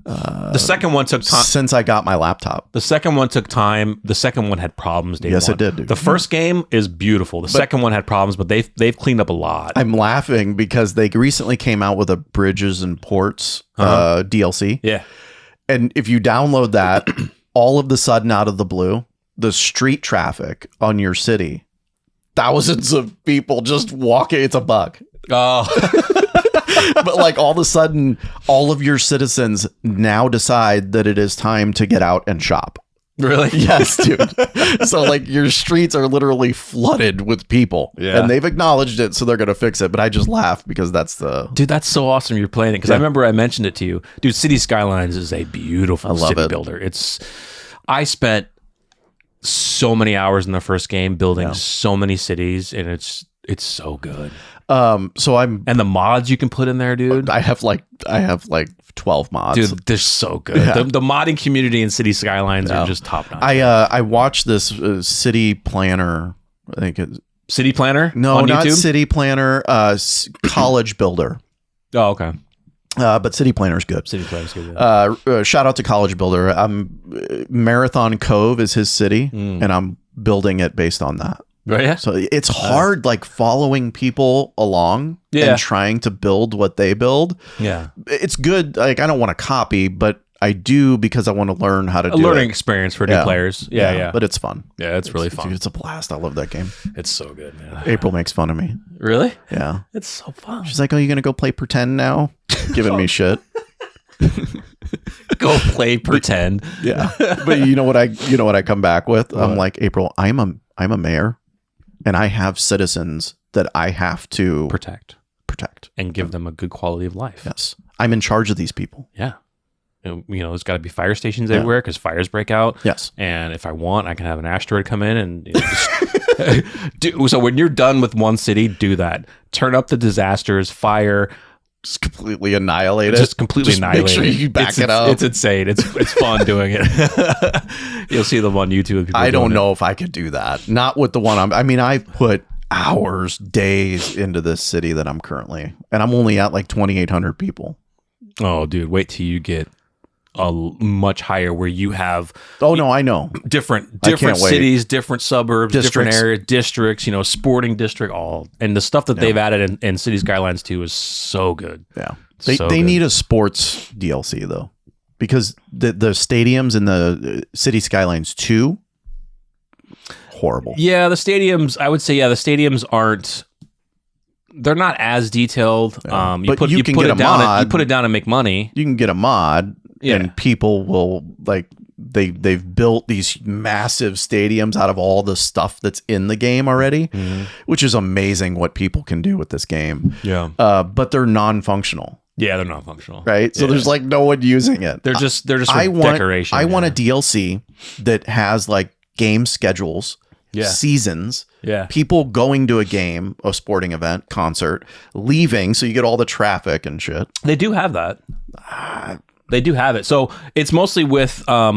the second one took time. Since I got my laptop. The second one took time. The second one had problems. Yes, it did, dude. The first game is beautiful. The second one had problems, but they've cleaned up a lot. I'm laughing because they recently came out with a Bridges and Ports DLC. Yeah. And if you download that, all of the sudden out of the blue, the street traffic on your city, thousands of people just walking. It's a bug. Oh. But like all of a sudden, all of your citizens now decide that it is time to get out and shop. Really? Yes, dude. So like your streets are literally flooded with people. Yeah. And they've acknowledged it, so they're going to fix it. But I just laugh because that's the... Dude, that's so awesome you're playing it. Because I remember I mentioned it to you. Dude, City Skylines is a beautiful city builder. I spent so many hours in the first game building so many cities, and it's so good. And the mods you can put in there, dude. I have like 12 mods. Dude, they're so good. Yeah. The modding community in City Skylines are just top notch. I watched this city planner. I think City Planner? No, on not YouTube? City Planner. College Builder. Oh, okay. But City Planner's good. City Planner's good. Yeah. Shout out to College Builder. Marathon Cove is his city, and I'm building it based on that. Right, yeah. So it's hard, like following people along and trying to build what they build. Yeah, it's good. Like I don't want to copy, but I do because I want to learn how to do a learning it. experience for new players. Yeah. But it's fun. Yeah, it's really fun. Dude, it's a blast. I love that game. It's so good, man. April makes fun of me. Really? Yeah. It's so fun. She's like, "Oh, you gonna go play pretend now?" Giving me shit. Go play pretend. Yeah. But you know what I come back with? What? I'm like, April, I'm a mayor, and I have citizens that I have to protect and give them a good quality of life. Yes. I'm in charge of these people. Yeah. There's got to be fire stations everywhere because fires break out. Yes. And if I want, I can have an asteroid come in and so when you're done with one city, do that. Turn up the disasters, fire. Just completely annihilate it. Just completely annihilate make sure you back it up. It's insane. It's fun doing it. You'll see them on YouTube. I don't know if I could do that. Not with the one I put hours, days into this city that I'm currently, and I'm only at like 2,800 people. Oh, dude, wait till you get a much higher where you have I know different cities, different suburbs, different area districts, sporting district, all, and the stuff that they've added in City Skylines 2 is so good. Yeah, they need a sports DLC though, because the stadiums in the City Skylines 2 horrible. Yeah, the stadiums, I would say, the stadiums aren't. They're not as detailed. Yeah. You put it down and make money. You can get a mod. Yeah. And people will they've built these massive stadiums out of all the stuff that's in the game already, which is amazing what people can do with this game. Yeah. But they're non-functional. Yeah, they're non-functional. Right? So there's like no one using it. They're just decoration. I want a DLC that has like game schedules, seasons, people going to a game, a sporting event, concert, leaving, so you get all the traffic and shit. They do have that. They do have it. So it's mostly with I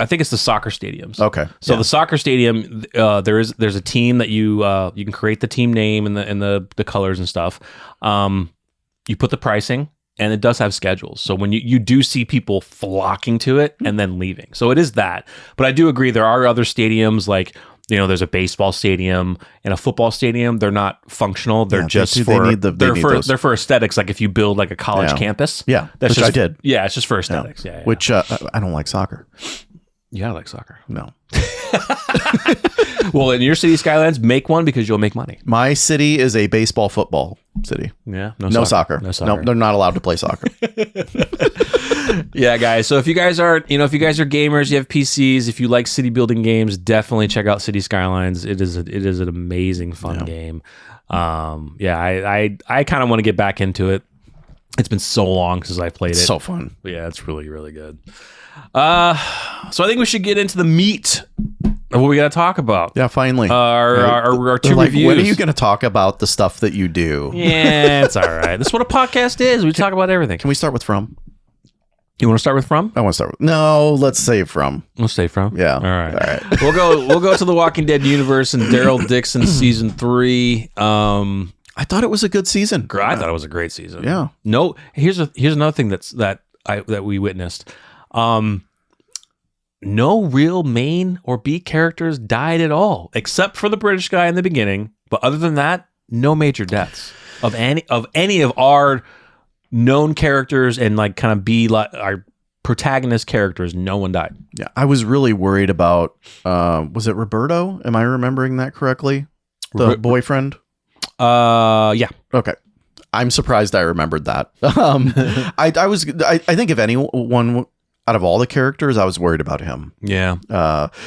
think it's the soccer stadiums. Okay. So the soccer stadium, there's a team that you can create the team name and the colors and stuff. You put the pricing, and it does have schedules. So when you do see people flocking to it and then leaving. So it is that. But I do agree there are other stadiums like, there's a baseball stadium and a football stadium. They're not functional. They're they're for aesthetics. Like if you build like a college campus. Yeah. That's which I did. Yeah. It's just for aesthetics. Yeah. Which I don't like soccer. Yeah. I like soccer. No. Well, in your City Skylines, make one because you'll make money. My city is a baseball football city. Yeah. No soccer. No, they're not allowed to play soccer. Yeah, guys. So if you guys are gamers, you have PCs, if you like city building games, definitely check out City Skylines. It is an amazing fun game. I kind of want to get back into it. It's been so long since I played it. So fun. But yeah, it's really, really good. So I think we should get into the meat of what we got to talk about. Yeah, finally. Our two reviews. When are you going to talk about the stuff that you do? Yeah, it's all right. That's what a podcast is. We talk about everything. Can we start with From? You want to start with From? I want to start with... No, let's say From. We'll say From? Yeah. All right. We'll go to the Walking Dead universe and Daryl Dixon season 3. I thought it was a good season. I thought it was a great season. Yeah. No, here's another thing that we witnessed. No real main or B characters died at all, except for the British guy in the beginning. But other than that, no major deaths of any of our known characters and like kind of our protagonist characters. No one died. Yeah, I was really worried about. Was it Roberto? Am I remembering that correctly? The boyfriend. Yeah. Okay. I'm surprised I remembered that. I think if anyone out of all the characters, I was worried about him. Yeah.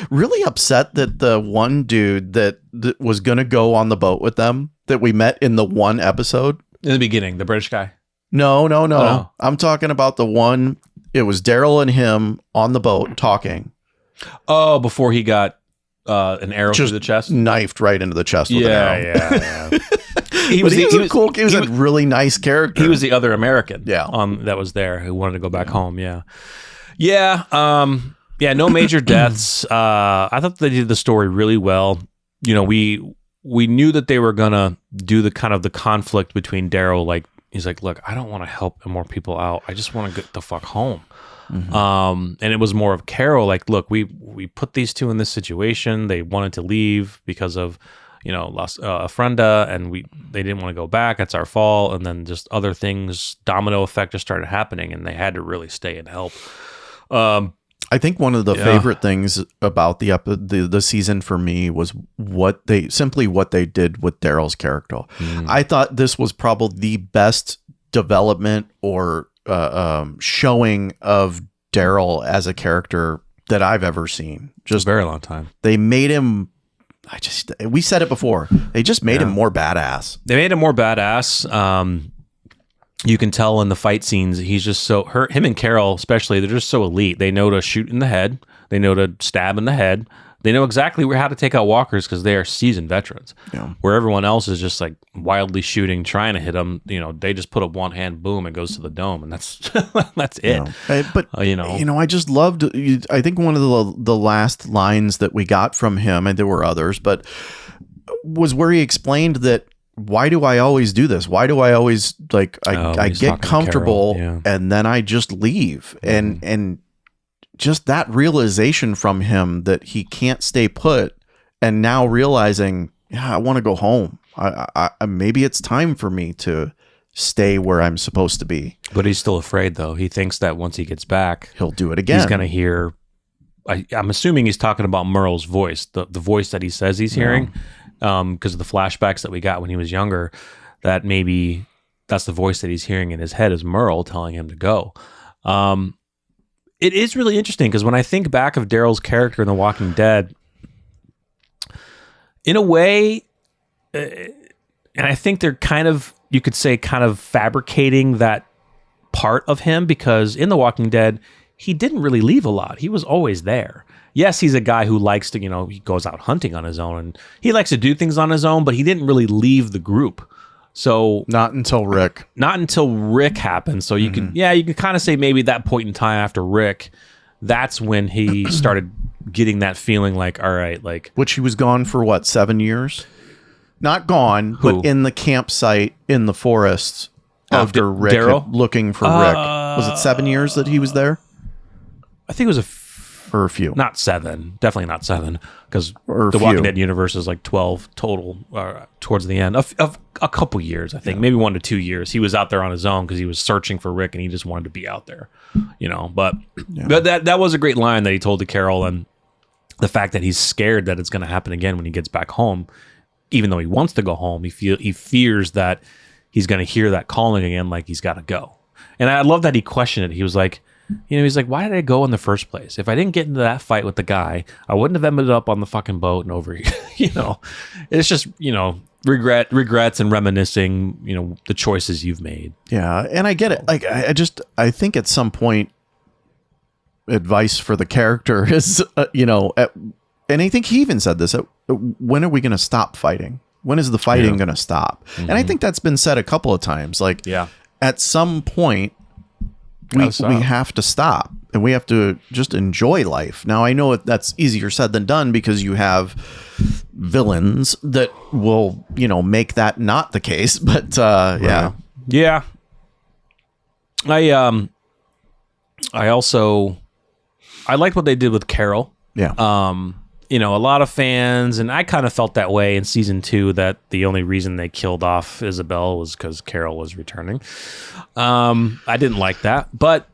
Really upset that the one dude that was going to go on the boat with them that we met in the one episode. In the beginning, the British guy. No. Oh. I'm talking about the one, it was Daryl and him on the boat talking. Oh, before he got an arrow through the chest? Knifed right into the chest with an arrow. Yeah. He was a really nice character. He was the other American that was there who wanted to go back home. Yeah. No major deaths. I thought they did the story really well. we knew that they were gonna do the kind of the conflict between Daryl. Like he's like, look, I don't want to help more people out. I just want to get the fuck home. And it was more of Carol. Like, look, we put these two in this situation. They wanted to leave because of, lost a frienda, and they didn't want to go back. That's our fault. And then just other things, domino effect, just started happening, and they had to really stay and help. I think one of the favorite things about the season for me was what they did with Daryl's character. I thought this was probably the best development or showing of Daryl as a character that I've ever seen. Just a very long time. They made him. We said it before. They just made him more badass. They made him more badass. You can tell in the fight scenes, he's just him and Carol especially, they're just so elite. They know to shoot in the head. They know to stab in the head. They know exactly how to take out walkers because they are seasoned veterans. Yeah. Where everyone else is just like wildly shooting, trying to hit them. They just put up one hand, boom, it goes to the dome, and that's that's it. But I just loved. I think one of the last lines that we got from him, and there were others, but was where he explained that. Why do I always do this? Why do I always I get comfortable and then I just leave and just that realization from him that he can't stay put, and now realizing, I want to go home. I maybe it's time for me to stay where I'm supposed to be. But he's still afraid, though. He thinks that once he gets back, he'll do it again. He's going to hear. I'm assuming he's talking about Merle's voice, the voice that he says he's hearing, because of the flashbacks that we got when he was younger. That maybe that's the voice that he's hearing in his head is Merle telling him to go. It is really interesting because when I think back of Daryl's character in The Walking Dead, in a way, and I think they're you could say fabricating that part of him, because in The Walking Dead, he didn't really leave a lot. He was always there. Yes, he's a guy who likes to, he goes out hunting on his own and he likes to do things on his own, but he didn't really leave the group. So not until Rick happened. So you can kind of say maybe that point in time after Rick, that's when he started getting that feeling like, all right, like, which he was gone for what, 7 years? Not gone, but in the campsite in the forest after Rick looking for Rick. Was it 7 years that he was there? I think it was or a few. Not 7. Definitely not 7. Because the Walking Dead universe is like 12 total towards the end. A couple years, I think. Maybe 1 to 2 years. He was out there on his own because he was searching for Rick and he just wanted to be out there. But that was a great line that he told to Carol, and the fact that he's scared that it's going to happen again when he gets back home. Even though he wants to go home, he fears that he's going to hear that calling again, like he's got to go. And I love that he questioned it. He was like, he's like, why did I go in the first place? If I didn't get into that fight with the guy, I wouldn't have ended up on the fucking boat and over here. It's just, regrets and reminiscing, the choices you've made. Yeah. And I get it. Like, I think at some point, advice for the character is, and I think he even said this, when are we going to stop fighting? When is the fighting going to stop? Mm-hmm. And I think that's been said a couple of times. Like, at some point, we have to stop and we have to just enjoy life. Now, I know that's easier said than done because you have villains that will, make that not the case. But yeah. I liked what they did with Carol. Yeah. A lot of fans, and I kind of felt that way in season 2, that the only reason they killed off Isabel was because Carol was returning. I didn't like that, but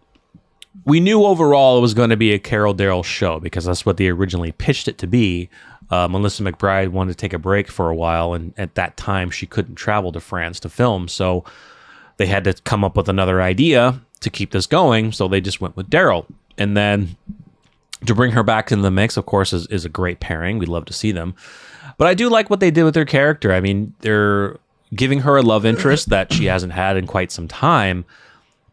we knew overall it was going to be a Carol Daryl show because that's what they originally pitched it to be. Melissa McBride wanted to take a break for a while, and at that time she couldn't travel to France to film, so they had to come up with another idea to keep this going, so they just went with Daryl. And then to bring her back in the mix, of course, is a great pairing. We'd love to see them. But I do like what they did with her character. I mean, they're giving her a love interest that she hasn't had in quite some time.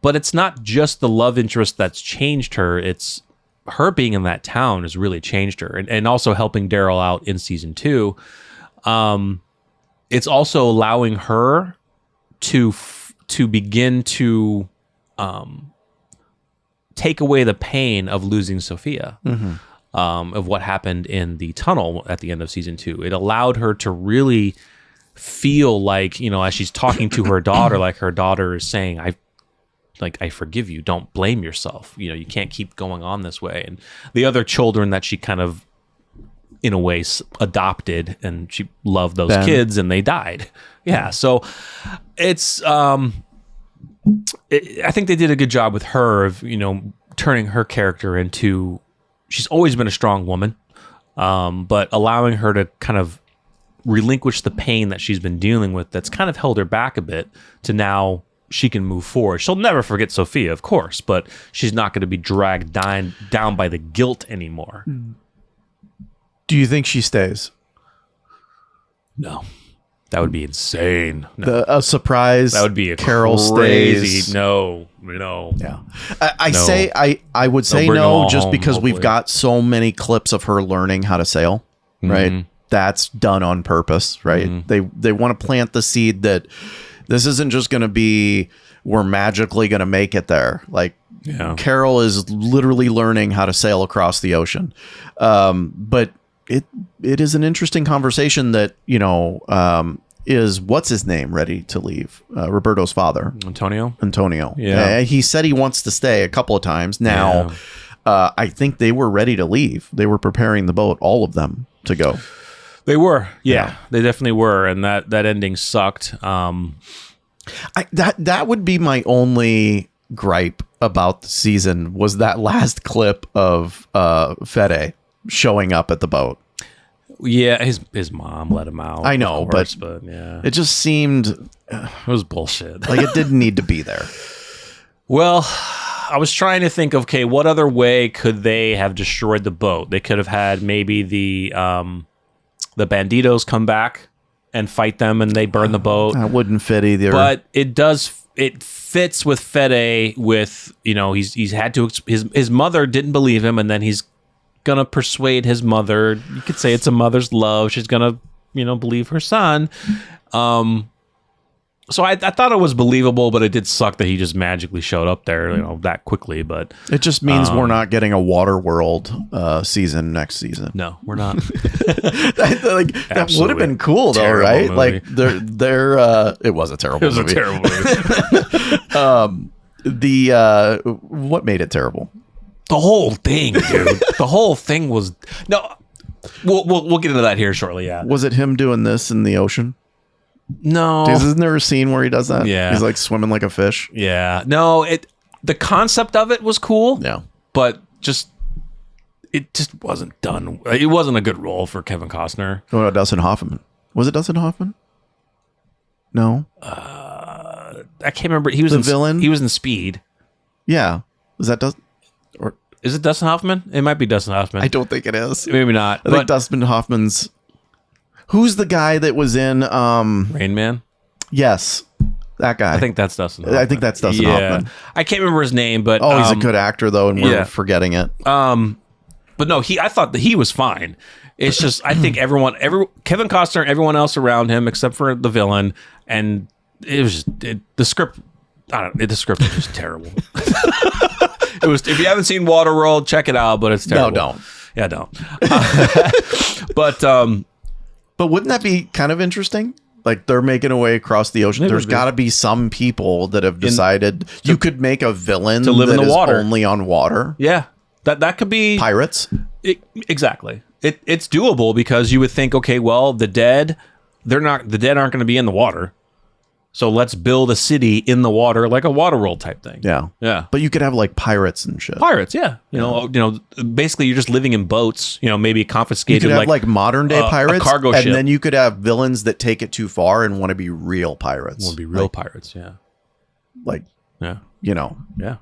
But it's not just the love interest that's changed her. It's her being in that town has really changed her. And also helping Daryl out in season 2. It's also allowing her to begin to take away the pain of losing Sophia. Mm-hmm. of what happened in the tunnel at the end of season 2. It allowed her to really feel like, as she's talking to her daughter, like her daughter is saying, I forgive you. Don't blame yourself. You can't keep going on this way. And the other children that she kind of, in a way, adopted, and she loved those kids, and they died. Yeah. So it's, I think they did a good job with her of, turning her character into, she's always been a strong woman, but allowing her to kind of relinquish the pain that she's been dealing with that's kind of held her back a bit to now she can move forward. She'll never forget Sophia, of course, but she's not going to be dragged down by the guilt anymore. Do you think she stays? No. That would be insane. No. A surprise. That would be Carol crazy. stays. No. Yeah. I would say no, just because hopefully. We've got so many clips of her learning how to sail, right? That's done on purpose, right? They want to plant the seed that this isn't just going to be, we're magically going to make it there. Like, Carol is literally learning how to sail across the ocean. But it is an interesting conversation that, is what's his name ready to leave? Roberto's father. Antonio. Yeah. He said he wants to stay a couple of times. Now, I think they were ready to leave. They were preparing the boat, all of them, to go. They were. Yeah. They definitely were. And that ending sucked. That would be my only gripe about the season, was that last clip of Fede showing up at the boat. Yeah, his mom let him out. I know, course, but yeah, it just seemed it was bullshit. Like it didn't need to be there. Well, I was trying to think of, okay, what other way could they have destroyed the boat? They could have had maybe the banditos come back and fight them, and they burn the boat. That wouldn't fit either. But it fits with Fede. With he's had to. His mother didn't believe him, and then he's gonna persuade his mother. You could say it's a mother's love. She's gonna believe her son. So I thought it was believable, but it did suck that he just magically showed up there that quickly. But it just means we're not getting a Waterworld season next season. No, we're not. That would have been cool though, right? Movie. Like they're it was a terrible movie. It was a terrible movie. What made it terrible? The whole thing, dude. The whole thing was no. We'll get into that here shortly. Yeah. Was it him doing this in the ocean? No. Isn't there a scene where he does that? Yeah. He's like swimming like a fish. Yeah. No. The concept of it was cool. Yeah. But it just wasn't done. It wasn't a good role for Kevin Costner. What about Dustin Hoffman? Was it Dustin Hoffman? No. I can't remember. He was the villain. He was in Speed. Yeah. Was that Dustin? Or is it Dustin Hoffman? It might be Dustin Hoffman. I don't think it is. Maybe not. I think Dustin Hoffman's. Who's the guy that was in Rain Man? Yes. That guy. I think that's Dustin Hoffman. I think that's Dustin Hoffman. I can't remember his name, but he's a good actor though, and we're forgetting it. But no, I thought that he was fine. It's just I think Kevin Costner and everyone else around him, except for the villain, and it was just, the script. I don't know. The script was just terrible. It was. If you haven't seen Waterworld, check it out. But it's terrible. No, don't. Yeah, don't. But wouldn't that be kind of interesting? Like they're making a way across the ocean. There's got to be some people that have decided you could make a villain to live in the water, only on water. Yeah, that could be pirates. Exactly. It's doable because you would think, okay, well, the dead aren't going to be in the water. So let's build a city in the water, like a Waterworld type thing. Yeah, yeah. But you could have like pirates and shit. Pirates, yeah. You know, basically you're just living in boats. Maybe confiscated. You could have like modern day pirates, a cargo ship, and then you could have villains that take it too far and want to be real pirates. Want to be real pirates, yeah. Like, yeah, yeah.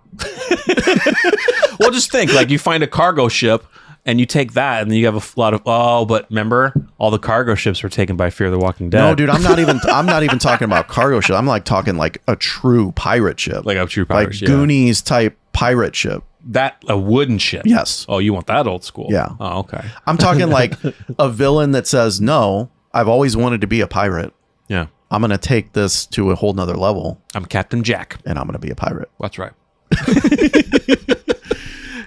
Well, just think like you find a cargo ship. And you take that, and then you have a lot of but remember, all the cargo ships were taken by Fear the Walking Dead. No, dude, I'm not even talking about cargo ship. I'm like talking like a true pirate ship, like a true pirate ship, Goonies type pirate ship. That a wooden ship. Yes. Oh, you want that old school? Yeah. Oh, okay. I'm talking like a villain that says, "No, I've always wanted to be a pirate. Yeah, I'm gonna take this to a whole nother level. I'm Captain Jack, and I'm gonna be a pirate." That's right.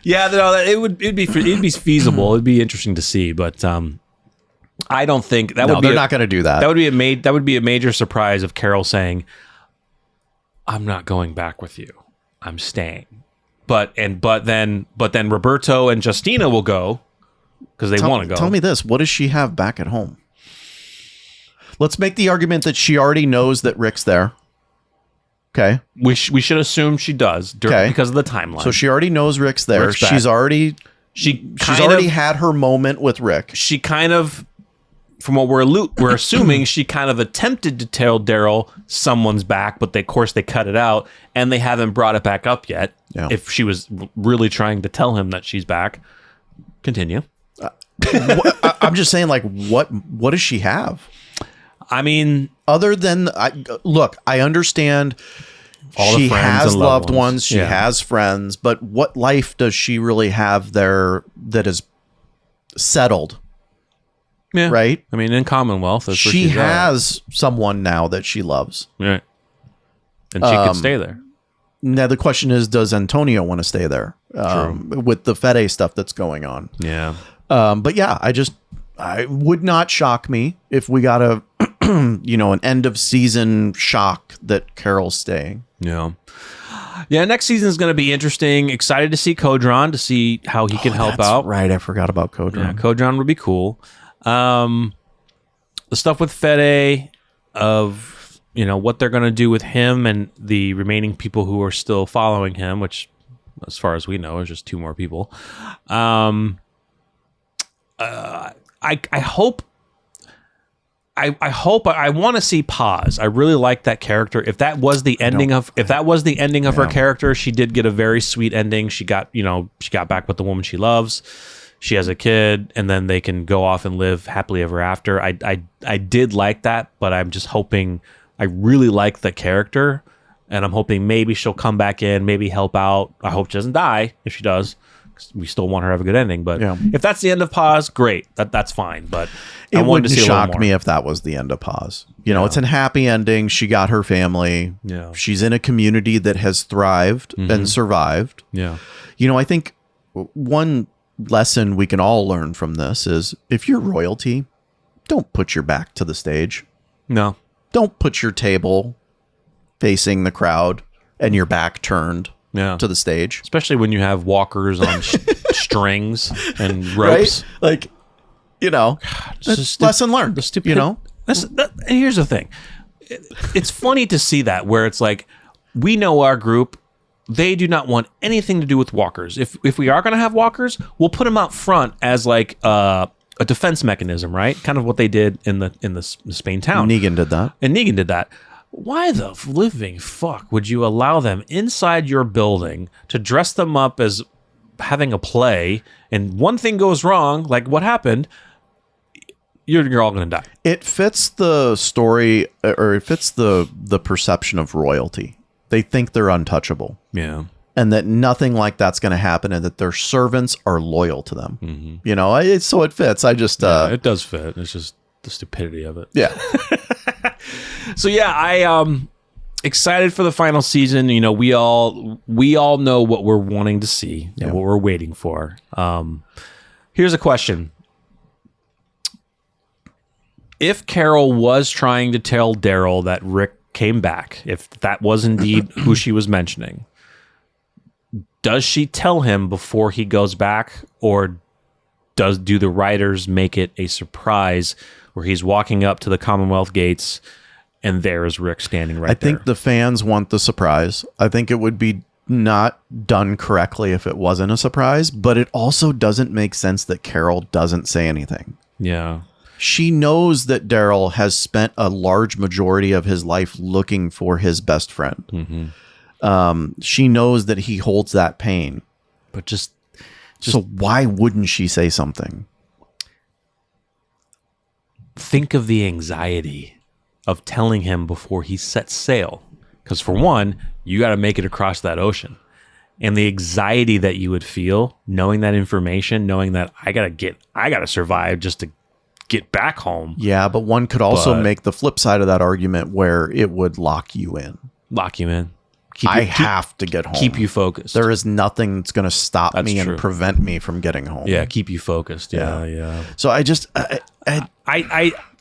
Yeah, no, it'd be feasible. It'd be interesting to see, but I don't think that would be. They're not going to do that. That would be a major surprise of Carol saying, "I'm not going back with you. I'm staying." But then Roberto and Justina will go because they want to go. Tell me this: what does she have back at home? Let's make the argument that she already knows that Rick's there. Okay. We should assume she does because of the timeline. So she already knows Rick's there. She's already had her moment with Rick. She kind of, from what we're assuming, she kind of attempted to tell Daryl someone's back, but of course they cut it out, and they haven't brought it back up yet. Yeah. If she was really trying to tell him that she's back. Continue. I'm just saying, like, what does she have? I mean, other than I understand she has loved ones, she has friends, but what life does she really have there that is settled? Yeah. Right? I mean, in Commonwealth, she has someone now that she loves. Right. And she can stay there. Now the question is, does Antonio want to stay there? With the Fede stuff that's going on. Yeah. But yeah, I would not shock me if we got an end of season shock that Carol's staying. Yeah. Yeah, next season is going to be interesting. Excited to see Kodron, to see how he can help out. Right, I forgot about Kodron. Yeah, Kodron would be cool. The stuff with Fede of, what they're going to do with him and the remaining people who are still following him, which, as far as we know, is just 2 more people. I hope. I want to see Paz. I really like that character. If that was the ending of her character, she did get a very sweet ending. She got back with the woman she loves. She has a kid, and then they can go off and live happily ever after. I did like that, but I'm just hoping. I really like the character, and I'm hoping maybe she'll come back in, maybe help out. I hope she doesn't die. If she does, we still want her to have a good ending. But if that's the end of Paz, great. That's fine. But it wouldn't shock me if that was the end of Paz. It's a happy ending. She got her family. Yeah. She's in a community that has thrived and survived. Yeah. I think one lesson we can all learn from this is, if you're royalty, don't put your back to the stage. No. Don't put your table facing the crowd and your back turned to the stage. Especially when you have walkers on strings and ropes. Right? Lesson learned. The stupid, here's the thing. It's funny to see that, where it's like, we know our group, they do not want anything to do with walkers. If we are going to have walkers, we'll put them out front as like a defense mechanism, right? Kind of what they did in the Spain town. Negan did that. Why the living fuck would you allow them inside your building to dress them up as having a play, and one thing goes wrong, like what happened, you're all going to die. It fits the story, or it fits the perception of royalty. They think they're untouchable. Yeah. And that nothing like that's going to happen, and that their servants are loyal to them. Mm-hmm. So it fits. It does fit. It's just the stupidity of it. Yeah. So yeah, I excited for the final season. We all know what we're wanting to see and what we're waiting for. Here's a question. If Carol was trying to tell Daryl that Rick came back, if that was indeed who she was mentioning, does she tell him before he goes back, or do the writers make it a surprise where he's walking up to the Commonwealth gates and there is Rick standing right there? I think the fans want the surprise. I think it would be not done correctly if it wasn't a surprise, but it also doesn't make sense that Carol doesn't say anything. Yeah. She knows that Daryl has spent a large majority of his life looking for his best friend. Mm-hmm. She knows that he holds that pain. But just so why wouldn't she say something? Think of the anxiety of telling him before he sets sail. Because for one, you got to make it across that ocean. And the anxiety that you would feel knowing that information, knowing that I got to survive just to get back home. Yeah, but one could also make the flip side of that argument where it would lock you in. I have to get home. Keep you focused. There is nothing that's going to stop me true. and prevent me from getting home. Yeah, keep you focused. Yeah. So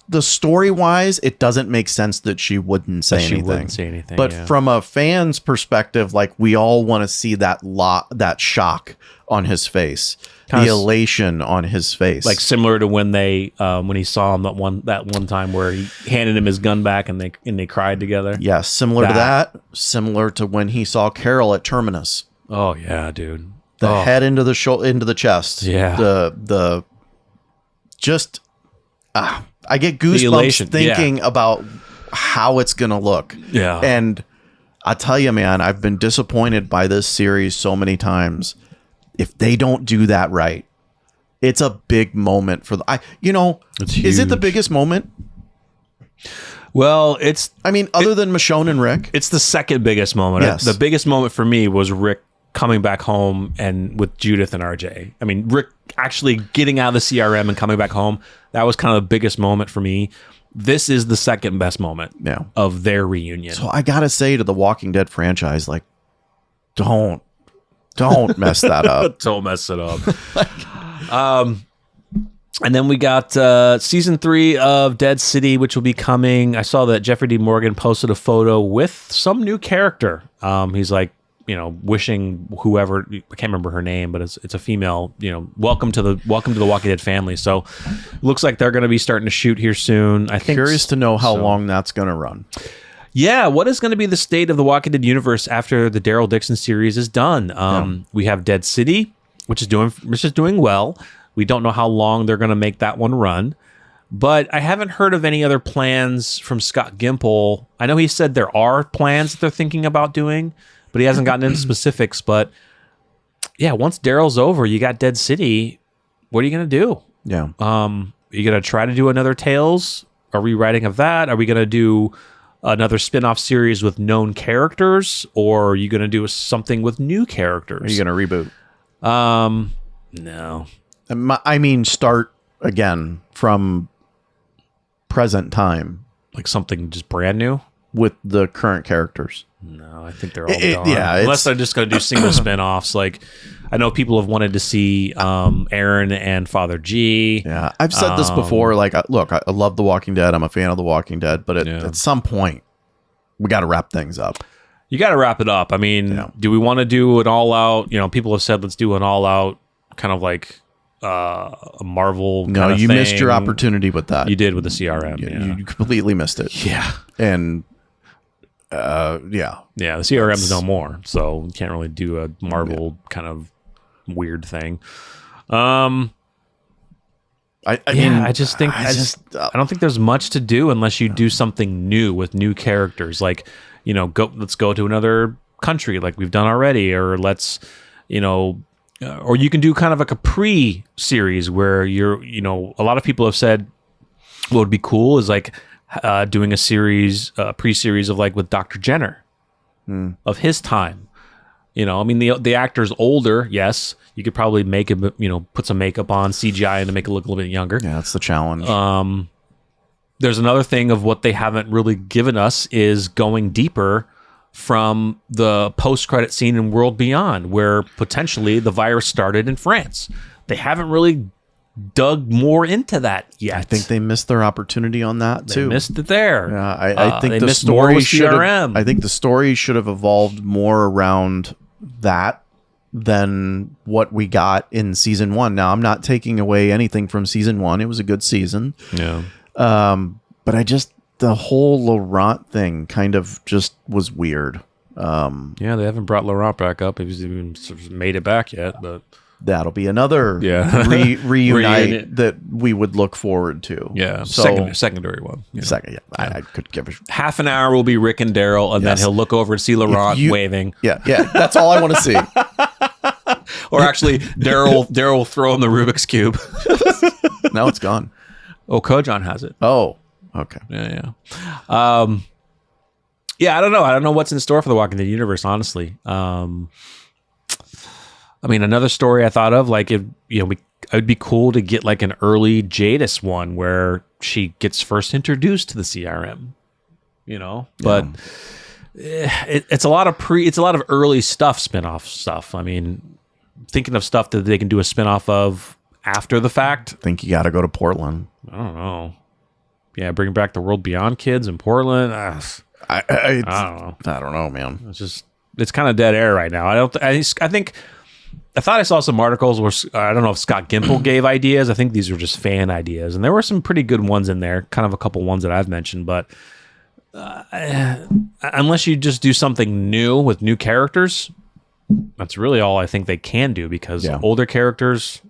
the story wise, it doesn't make sense that she wouldn't say anything. But from a fan's perspective, like we all want to see that shock on his face, the elation on his face, like similar to when they when he saw him that one time where he handed him his gun back and they cried together. Yeah, similar to that. Similar to when he saw Carol at Terminus. Oh yeah, dude. The head into the chest. Yeah. I get goosebumps thinking about how it's going to look. Yeah. And I tell you, man, I've been disappointed by this series so many times. If they don't do that right, it's a big moment for is it the biggest moment? Well, other than Michonne and Rick, it's the second biggest moment. Yes. The biggest moment for me was Rick coming back home and with Judith and RJ. I mean, Rick actually getting out of the CRM and coming back home. That was kind of the biggest moment for me. This is the second best moment of their reunion. So I got to say to the Walking Dead franchise, like, don't mess that up. Don't mess it up. And then we got season 3 of Dead City, which will be coming. I saw that Jeffrey D. Morgan posted a photo with some new character. He's like, wishing whoever, I can't remember her name, but it's a female, welcome to the Walking Dead family. So looks like they're going to be starting to shoot here soon. I think curious to know how long that's going to run. Yeah, what is going to be the state of the Walking Dead universe after the Daryl Dixon series is done? We have Dead City, which is doing well. We don't know how long they're going to make that one run, but I haven't heard of any other plans from Scott Gimple. I know he said there are plans that they're thinking about doing, but he hasn't gotten into specifics. But yeah, once Daryl's over, you got Dead City. What are you going to do? Yeah. Are you going to try to do another Tales? A rewriting of that? Are we going to do another spin-off series with known characters? Or are you going to do something with new characters? Are you going to reboot? No. I mean, start again from present time. Like something just brand new? With the current characters. No, I think they're all gone. Yeah, unless they're just going to do single spin-offs. Like, I know people have wanted to see Aaron and Father G. Yeah, I've said this before. Like, look, I love The Walking Dead. I'm a fan of The Walking Dead. But at some point, we got to wrap things up. You got to wrap it up. I mean, do we want to do an all-out? People have said let's do an all-out kind of like a Marvel kind of you thing. Missed your opportunity with that. You did with the CRM. You completely missed it. Yeah. And the CRM's no more, so you can't really do a Marvel kind of weird thing. I don't think there's much to do unless you do something new with new characters. Like, let's go to another country like we've done already, or let's, or you can do kind of like a pre-series where a lot of people have said what would be cool is like doing a series, pre-series of like with Dr. Jenner of his time. I mean, the actor's older. Yes, you could probably make him, put some makeup on CGI and to make it look a little bit younger. Yeah, that's the challenge. There's another thing of what they haven't really given us is going deeper from the post-credit scene in World Beyond, where potentially the virus started in France. They haven't really dug more into that yet. I think they missed their opportunity on that too. They missed it there. Yeah, I think the story should have. I think the story should have evolved more around that than what we got in season 1. Now, I'm not taking away anything from season 1. It was a good season. Yeah. But the whole Laurent thing kind of just was weird. Yeah, they haven't brought Laurent back up. He's even sort of made it back yet, but that'll be another reunite that we would look forward to. Yeah, so, secondary one. Second, yeah. I could give a half an hour will be Rick and Daryl, and then he'll look over and see Laurent waving. Yeah, that's all I want to see. Or actually, Daryl throwing the Rubik's Cube. Now it's gone. Oh, Kojon has it. Oh, okay. Yeah. I don't know. I don't know what's in store for the Walking Dead universe, honestly. I mean, another story I thought of, like, it would be cool to get like an early Jadis one where she gets first introduced to the CRM, but it's a lot of early stuff, spin-off stuff. I mean, thinking of stuff that they can do a spin-off of after the fact. I think you got to go to Portland. I don't know. Yeah, bring back the World Beyond kids in Portland. I don't know. I don't know, man. It's kind of dead air right now. I thought I saw some articles where I don't know if Scott Gimple gave ideas. I think these were just fan ideas, and there were some pretty good ones in there. Kind of a couple ones that I've mentioned, but unless you just do something new with new characters, that's really all I think they can do, because older characters,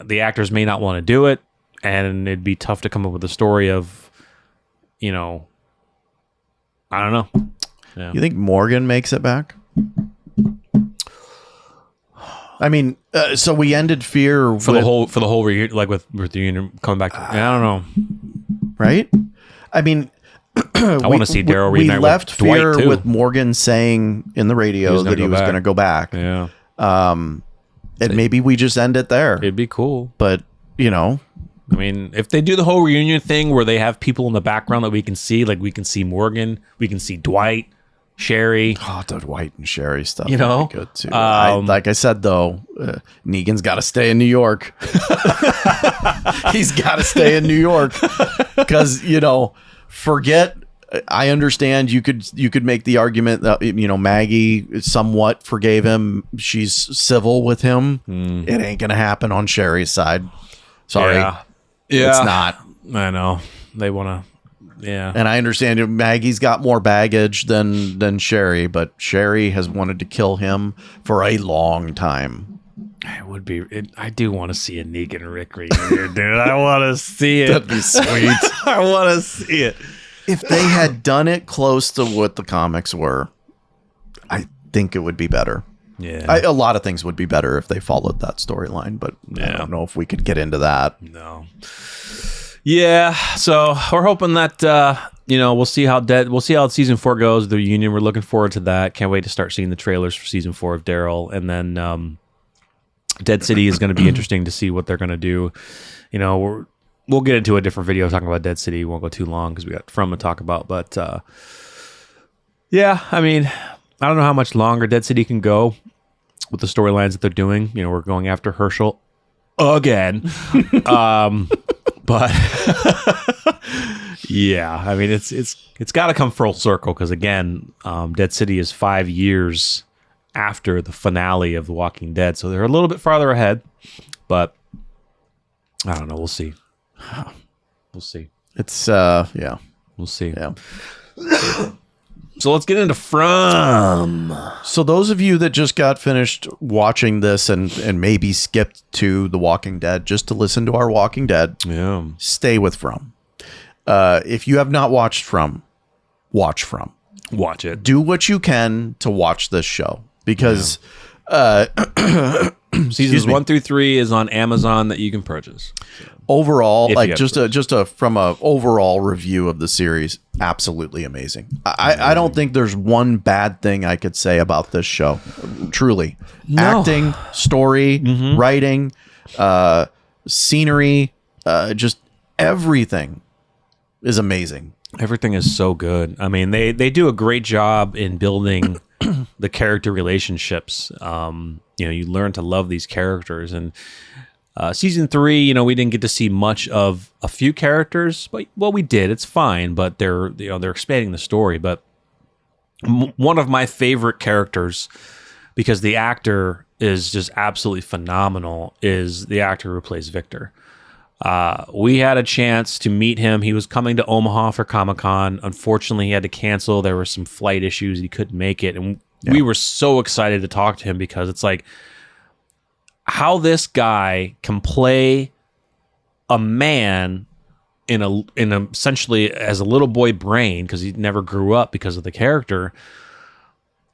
the actors may not want to do it, and it'd be tough to come up with a story of, I don't know. Yeah. You think Morgan makes it back? I mean, so we ended Fear for the whole reunion, like with the union coming back. I don't know, right? I mean, I want to see Daryl reunite. We left with Fear Dwight too. with Morgan saying in the radio that he was going to go back. Yeah, and maybe we just end it there. It'd be cool, but I mean, if they do the whole reunion thing where they have people in the background that we can see, like we can see Morgan, we can see Dwight, Sherry. Oh, the Dwight and Sherry stuff. Would be good too. Like I said, though, Negan's got to stay in New York. He's got to stay in New York because forget. I understand you could make the argument that Maggie somewhat forgave him. She's civil with him. It ain't gonna happen on Sherry's side. Sorry, yeah. It's not. I know they want to. Yeah, and I understand Maggie's got more baggage than Sherry, but Sherry has wanted to kill him for a long time. I do want to see a Negan Rick reunion, dude. I want to see it. That'd be sweet. I want to see it. If they had done it close to what the comics were, I think it would be better. Yeah, a lot of things would be better if they followed that storyline, but I don't know if we could get into that. No. Yeah, so we're hoping that we'll see how season 4 goes. The reunion, we're looking forward to that. Can't wait to start seeing the trailers for season 4 of Daryl, and then Dead City is going to be interesting to see what they're going to do. We'll get into a different video talking about Dead City. We won't go too long because we got From to talk about, but yeah, I mean, I don't know how much longer Dead City can go with the storylines that they're doing. We're going after Herschel again. But yeah, I mean, it's got to come full circle because again, Dead City is 5 years after the finale of The Walking Dead, so they're a little bit farther ahead. But I don't know. We'll see. We'll see. It's yeah. We'll see. Yeah. So let's get into From. So those of you that just got finished watching this and maybe skipped to The Walking Dead just to listen to our Walking Dead, stay with From. If you have not watched From, watch From. Watch it. Do what you can to watch this show because seasons 1 through 3 is on Amazon that you can purchase. Overall, like just from a overall review of the series, absolutely amazing. I don't think there's one bad thing I could say about this show. Truly, acting, story, writing, scenery, just everything is amazing. Everything is so good. I mean, they do a great job in building the character relationships. You learn to love these characters, and season 3, we didn't get to see much of a few characters, but we did. It's fine, but they're expanding the story. But one of my favorite characters, because the actor is just absolutely phenomenal, is the actor who plays Victor. We had a chance to meet him. He was coming to Omaha for Comic-Con. Unfortunately, he had to cancel. There were some flight issues. He couldn't make it. And we were so excited to talk to him because it's like how this guy can play a man in essentially as a little boy brain, because he never grew up because of the character.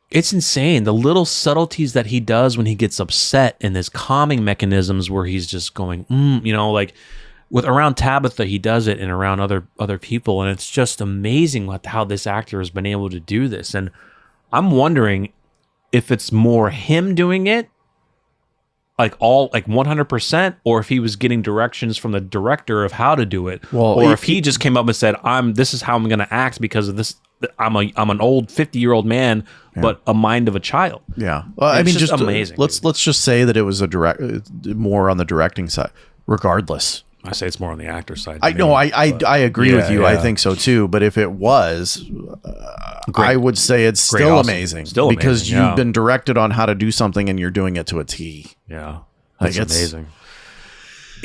It's insane. The little subtleties that he does when he gets upset and his calming mechanisms where he's just going, like with around Tabitha, he does it, and around other people. And it's just amazing how this actor has been able to do this. And I'm wondering if it's more him doing it, like 100%, or if he was getting directions from the director of how to do it, or if he just came up and said, this is how I'm going to act because of this I'm an old 50-year-old man, but a mind of a child. Yeah. Well, I mean, just amazing. Let's just say that it was more on the directing side. Regardless, I say it's more on the actor side. I agree with you. I think so too. But if it was, I would say it's still amazing. Still because you've been directed on how to do something and you're doing it to a T. Yeah, like it's amazing.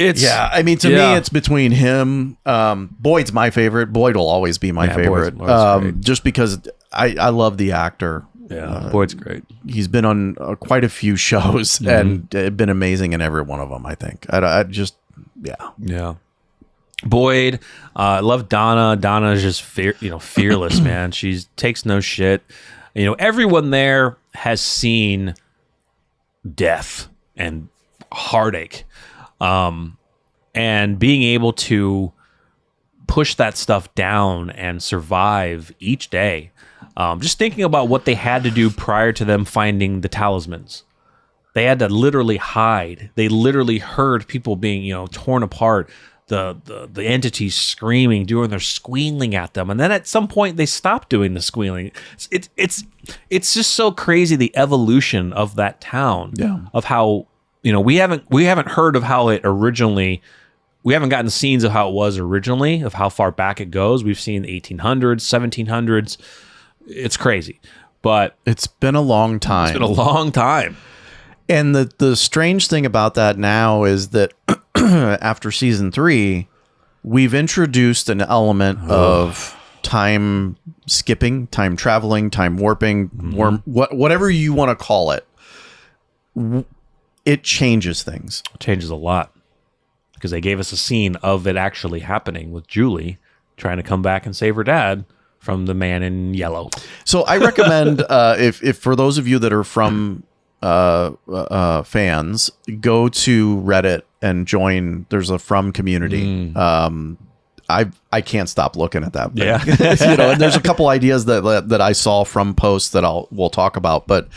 I mean, to me, it's between him. Boyd's my favorite. Boyd will always be my favorite. Just because I love the actor. Yeah, Boyd's great. He's been on quite a few shows and been amazing in every one of them. I think. Yeah. Boyd, I love Donna. Donna is just fearless, man. She takes no shit. Everyone there has seen death and heartache. And being able to push that stuff down and survive each day. Just thinking about what they had to do prior to them finding the talismans. They had to literally hide. They literally heard people being, torn apart. The entities screaming, doing their squealing at them, and then at some point they stopped doing the squealing. It's just so crazy, the evolution of that town. Yeah. Of how we haven't heard of how it originally. We haven't gotten scenes of how it was originally, of how far back it goes. We've seen 1800s, 1700s. It's crazy, but it's been a long time. It's been a long time. And the strange thing about that now is that after season 3, we've introduced an element of time skipping, time traveling, time warping, whatever you want to call it. It changes things. It changes a lot. Because they gave us a scene of it actually happening with Julie trying to come back and save her dad from the man in yellow. So I recommend, if for those of you that are from fans, go to Reddit and join. There's a From community. I can't stop looking at that. Yeah. And there's a couple ideas that I saw from posts that we'll talk about. But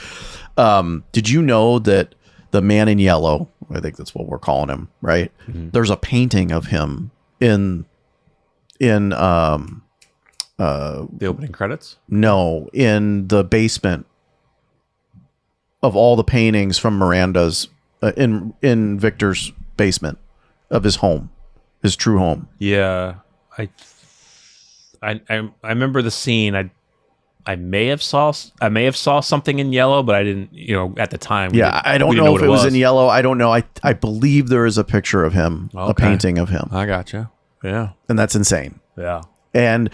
did you know that the man in yellow, I think that's what we're calling him, right? Mm-hmm. There's a painting of him in the opening credits? No, in the basement of all the paintings from Miranda's in Victor's basement of his home, his true home. Yeah. I remember the scene. I may have saw something in yellow, but I didn't, at the time. Yeah, I don't know if it was in yellow. I don't know. I believe there is a picture of him, a painting of him. I gotcha. Yeah. And that's insane. Yeah. And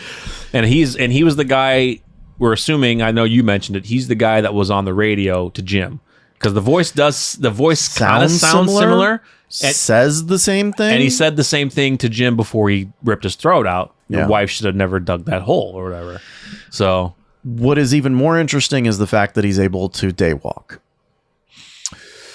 he was the guy, we're assuming, I know you mentioned it, he's the guy that was on the radio to Jim. Because the voice kind of sounds similar. Says the same thing. And he said the same thing to Jim before he ripped his throat out. Yeah. The wife should have never dug that hole or whatever. So what is even more interesting is the fact that he's able to daywalk.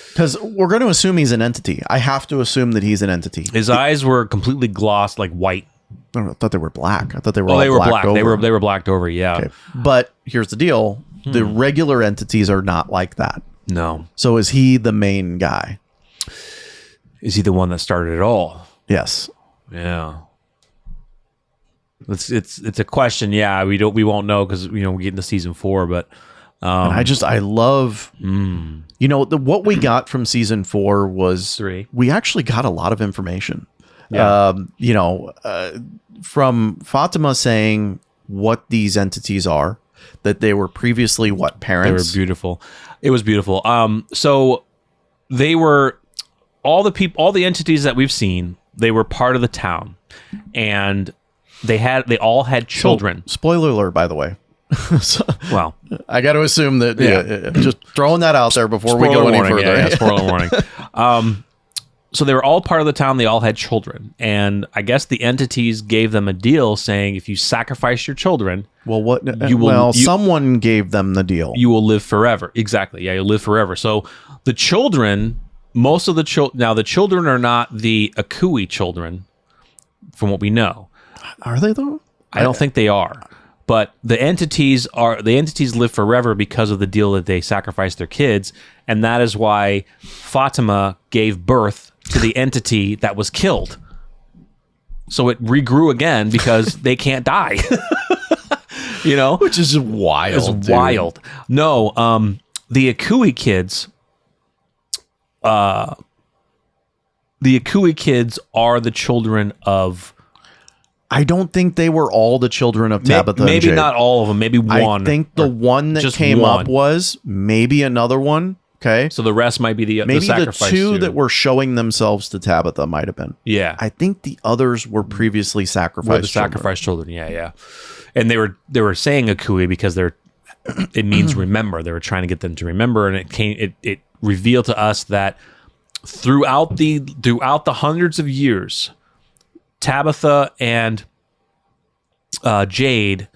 Because we're going to assume he's an entity. I have to assume that he's an entity. His eyes were completely glossed, like white. I thought they were black. I thought they were. They were black. Over. They were blacked over. Yeah. Okay. But here's the deal: the regular entities are not like that. No. So is he the main guy? Is he the one that started it all? Yes. Yeah. It's a question. Yeah, we won't know because we get into season 4, but and I love what we got from season 4 was 3. We actually got a lot of information. Yeah. From Fatima saying what these entities are, that they were previously parents. They were beautiful. It was beautiful. So they were all the entities that we've seen. They were part of the town, and they all had children. So, spoiler alert, by the way. Well, I got to assume that. Yeah, just throwing that out there before we go any further. Yeah, spoiler warning. So they were all part of the town. They all had children, and I guess the entities gave them a deal saying, if you sacrifice your children, someone gave them the deal. You will live forever. Exactly. Yeah, you'll live forever. So the children, most of the children, now the children are not the Akui children, from what we know. Are they though? I don't think they are. But the entities live forever because of the deal that they sacrificed their kids, and that is why Fatima gave birth to the entity that was killed. So it regrew again because they can't die. You know, which is wild. It's wild. No, the Akui kids. The Akui kids are the children of. I don't think they were all the children of Tabitha. Maybe and Jade. not all of them. Maybe one. I think the one that came up was maybe another one. Okay, so the rest might be maybe the two that were showing themselves to Tabitha might have been. Yeah, I think the others were previously sacrificed. Sacrificed children. Yeah. And they were saying Akui because it means remember. They were trying to get them to remember, and it revealed to us that throughout the hundreds of years, Tabitha and Jade,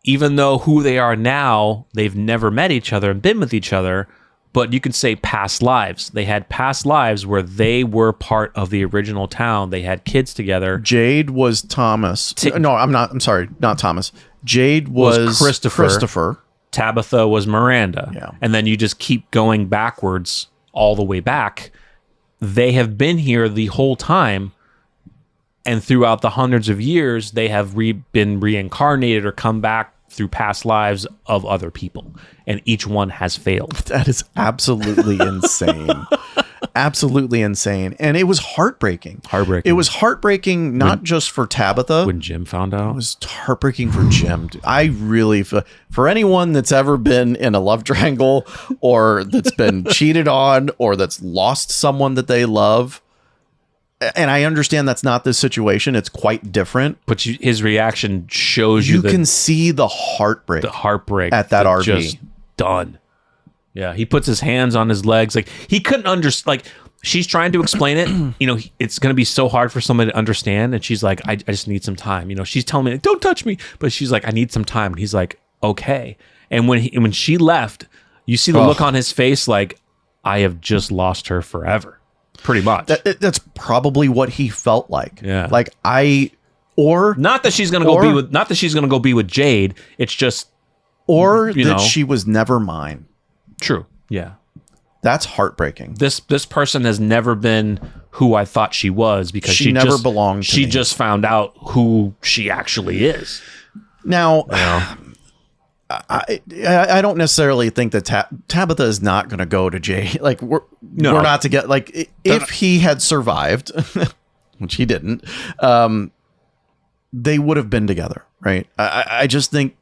even though who they are now, they've never met each other and been with each other. But you can say past lives. They had past lives where they were part of the original town. They had kids together. Jade was Thomas. No, I'm sorry, not Thomas. Jade was Christopher. Tabitha was Miranda. Yeah. And then you just keep going backwards all the way back. They have been here the whole time. And throughout the hundreds of years, they have been reincarnated or come back through past lives of other people, and each one has failed. That is absolutely insane. Absolutely insane. And it was heartbreaking. It was heartbreaking not just for Tabitha. When Jim found out. It was heartbreaking for Jim. I really, for anyone that's ever been in a love triangle or that's been cheated on or that's lost someone that they love, and I understand that's not this situation. It's quite different. But his reaction shows you can see the heartbreak. The heartbreak at that RV. Just done. Yeah, he puts his hands on his legs. Like, he couldn't understand. Like, she's trying to explain it. You know, it's going to be so hard for somebody to understand. And she's like, I just need some time. You know, she's telling me, like, don't touch me. But she's like, I need some time. And he's like, okay. And when she left, you see the look on his face like, I have just lost her forever. Pretty much. That's probably what he felt like. Yeah. Like not that she's gonna go be with Jade. It's just she was never mine. True. Yeah. That's heartbreaking. This person has never been who I thought she was because she never belonged to me. She just found out who she actually is. Now, I don't necessarily think that Tabitha is not going to go to Jay. Like we're not to get like if he had survived, which he didn't, they would have been together, right? I just think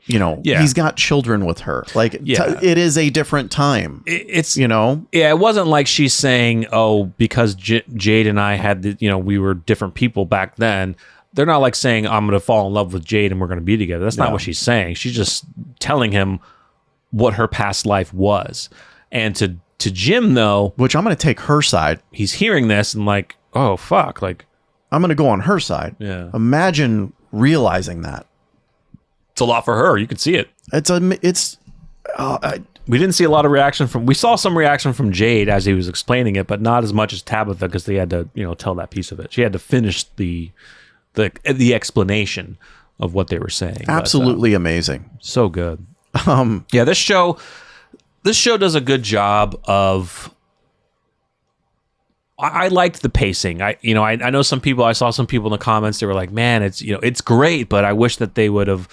he's got children with her. Like it is a different time. It wasn't like she's saying, oh, because Jade and I had we were different people back then. They're not like saying, I'm going to fall in love with Jade and we're going to be together. That's not what she's saying. She's just telling him what her past life was. And to Jim, though... Which I'm going to take her side. He's hearing this and like, oh, fuck. Like, I'm going to go on her side. Yeah. Imagine realizing that. It's a lot for her. You can see it. We didn't see a lot of reaction we saw some reaction from Jade as he was explaining it, but not as much as Tabitha because they had to, tell that piece of it. She had to finish the explanation of what they were saying. Absolutely amazing. So good. This show does a good job of. I liked the pacing. I know some people. I saw some people in the comments. They were like, "Man, it's great," but I wish that they would have.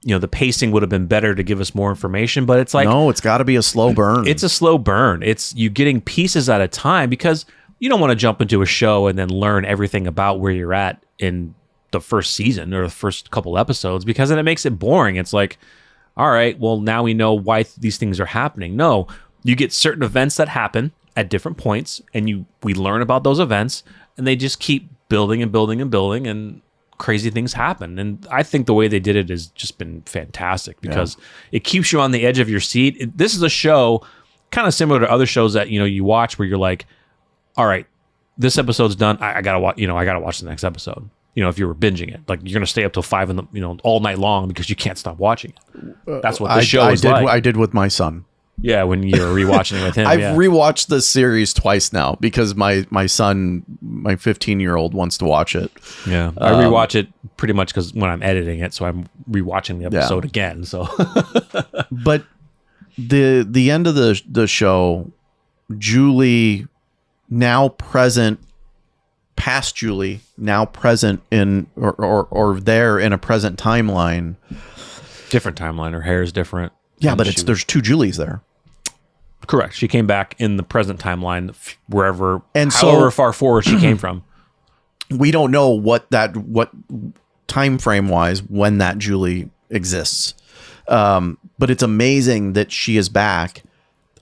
The pacing would have been better to give us more information. But it's like, no, it's got to be a slow burn. It's a slow burn. It's you getting pieces at a time because you don't want to jump into a show and then learn everything about where you're at in the first season or the first couple episodes because then it makes it boring. It's like, all right, well, now we know why these things are happening. No, you get certain events that happen at different points and we learn about those events and they just keep building and building and building and crazy things happen. And I think the way they did it has just been fantastic because it keeps you on the edge of your seat. This is a show kind of similar to other shows that, you watch where you're like, all right, this episode's done. I gotta watch, I gotta watch the next episode. If you were binging it, like you're going to stay up till 5 in the, all night long because you can't stop watching it. That's what the show is like. I did with my son. Yeah, when you were rewatching it with him. I've rewatched the series twice now because my son, my 15-year-old, wants to watch it. Yeah, I rewatch it pretty much because when I'm editing it, so I'm rewatching the episode again. So, but the end of the show, Julie, now present past Julie, now present in or there in a present timeline. Different timeline. Her hair is different. Yeah, but there's two Julies there. Correct. She came back in the present timeline, wherever and however far forward she came from. We don't know what time frame wise when that Julie exists. But it's amazing that she is back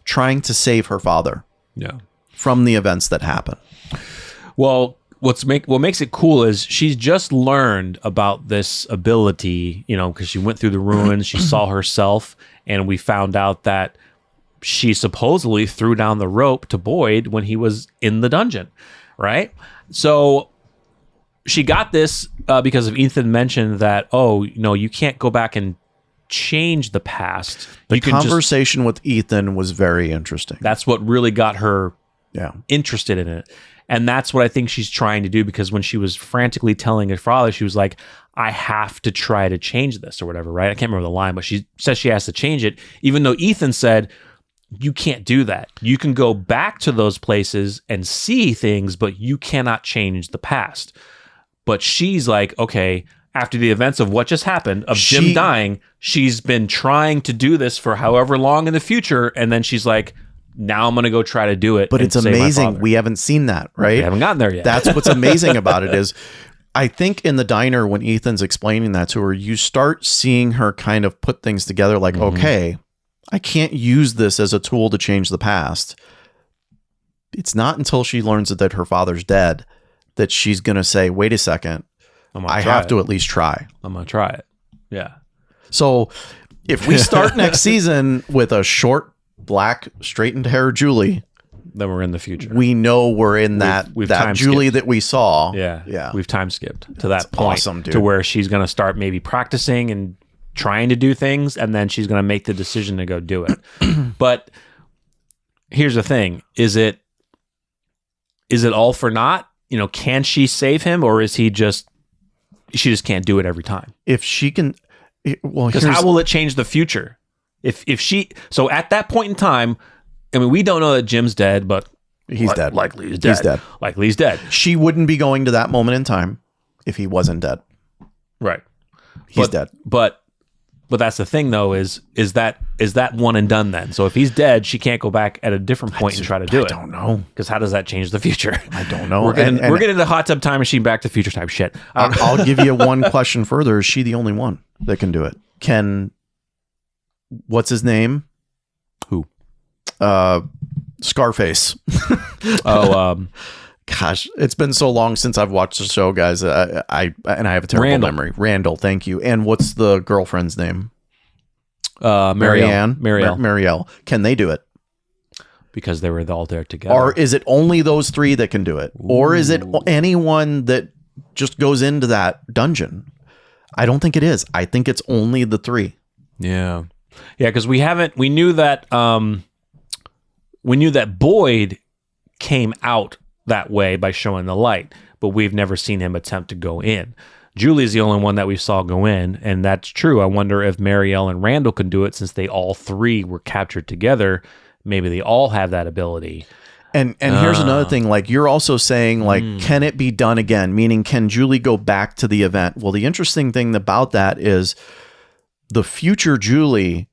trying to save her father. Yeah. From the events that happen. Well, what makes it cool is she's just learned about this ability, because she went through the ruins, she saw herself, and we found out that she supposedly threw down the rope to Boyd when he was in the dungeon, right? So she got this because of Ethan mentioned that, you can't go back and change the past. The conversation with Ethan was very interesting. That's what really got her interested in it. And that's what I think she's trying to do, because when she was frantically telling her father, she was like, I have to try to change this or whatever, right? I can't remember the line, but she says she has to change it, even though Ethan said, you can't do that. You can go back to those places and see things, but you cannot change the past. But she's like, okay, after the events of what just happened, of Jim dying, she's been trying to do this for however long in the future, and then she's like, now I'm going to go try to do it. But it's amazing. We haven't seen that, right? We haven't gotten there yet. That's what's amazing about it is, I think in the diner when Ethan's explaining that to her, you start seeing her kind of put things together like, okay, I can't use this as a tool to change the past. It's not until she learns that her father's dead that she's going to say, wait a second, I have to at least try. I'm going to try it. Yeah. So if we start next season with a short, black, straightened hair Julie, then we're in the future. We know we're in that Julie that we saw. Yeah. We've time skipped to that point, awesome, dude. To where she's going to start maybe practicing and trying to do things, and then she's going to make the decision to go do it. But here's the thing: is it all for naught? Can she save him, or is she just can't do it every time? If she can, because how will it change the future? So at that point in time, I mean, we don't know that Jim's dead, but he's dead. Likely he's dead. Likely he's dead. She wouldn't be going to that moment in time if he wasn't dead. Right. He's dead. But that's the thing, though, is that one and done then? So if he's dead, she can't go back at a different point and try to do it. I don't know. Because how does that change the future? I don't know. We're getting the hot tub time machine, Back to the Future type shit. I'll give you one question further. Is she the only one that can do it? What's his name? Who? Scarface. Gosh, it's been so long since I've watched the show, guys. I have a terrible memory. Randall, thank you. And what's the girlfriend's name? Marielle. Can they do it? Because they were all there together. Or is it only those three that can do it? Ooh. Or is it anyone that just goes into that dungeon? I don't think it is. I think it's only the three. Yeah. Yeah, because we knew that Boyd came out that way by showing the light, but we've never seen him attempt to go in. Julie's the only one that we saw go in, and that's true. I wonder if Marielle and Randall can do it, since they all three were captured together. Maybe they all have that ability. And here's another thing, like you're also saying, like, can it be done again? Meaning, can Julie go back to the event? Well, the interesting thing about that is the future Julie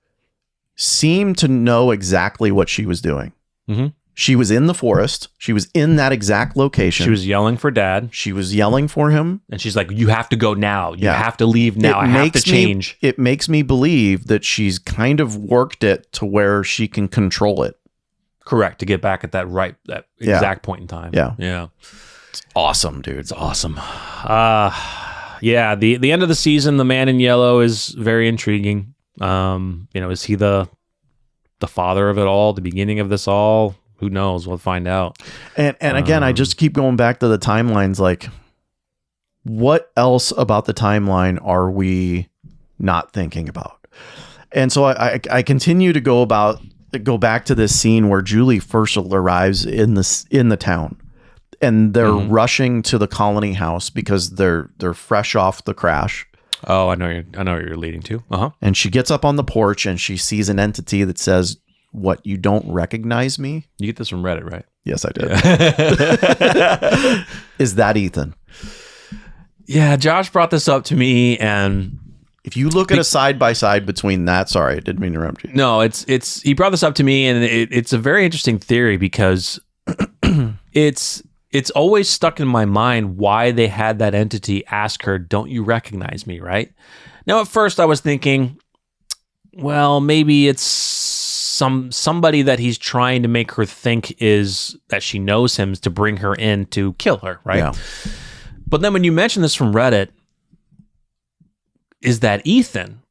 seemed to know exactly what she was doing. Mm-hmm. She was in the forest. She was in that exact location. She was yelling for Dad. She was yelling for him. And she's like, you have to go now. You have to leave now. I have to change. It makes me believe that she's kind of worked it to where she can control it. Correct. To get back at that exact point in time. Yeah. It's awesome, dude. It's awesome. Yeah. The end of the season, the man in yellow is very intriguing. Is he the father of it all, the beginning of this all? Who knows? We'll find out. And again, I just keep going back to the timelines. Like, what else about the timeline are we not thinking about? And so I continue to go back to this scene where Julie first arrives in the town, and they're rushing to the colony house because they're fresh off the crash. Oh, I know what you're leading to. Uh-huh. And she gets up on the porch and she sees an entity that says, "What, you don't recognize me?" You get this from Reddit, right? Yes, I did. Yeah. Is that Ethan? Yeah, Josh brought this up to me, and if you look at a side by side between that, sorry, I didn't mean to interrupt you. No, it's he brought this up to me, and it's a very interesting theory because it's always stuck in my mind why they had that entity ask her, "Don't you recognize me?" Right? Now, at first, I was thinking, well, maybe it's somebody that he's trying to make her think is that she knows him to bring her in to kill her, right? Yeah. But then when you mention this from Reddit, is that Ethan?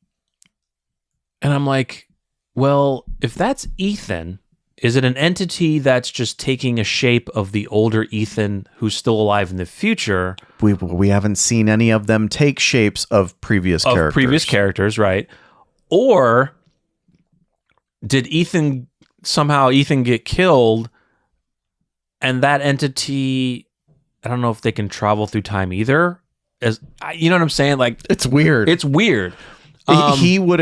And I'm like, well, if that's Ethan, is it an entity that's just taking a shape of the older Ethan who's still alive in the future? We haven't seen any of them take shapes of previous characters. Right? Or did somehow Ethan get killed, and that entity, I don't know if they can travel through time either. You know what I'm saying? Like, it's weird. It's weird. He would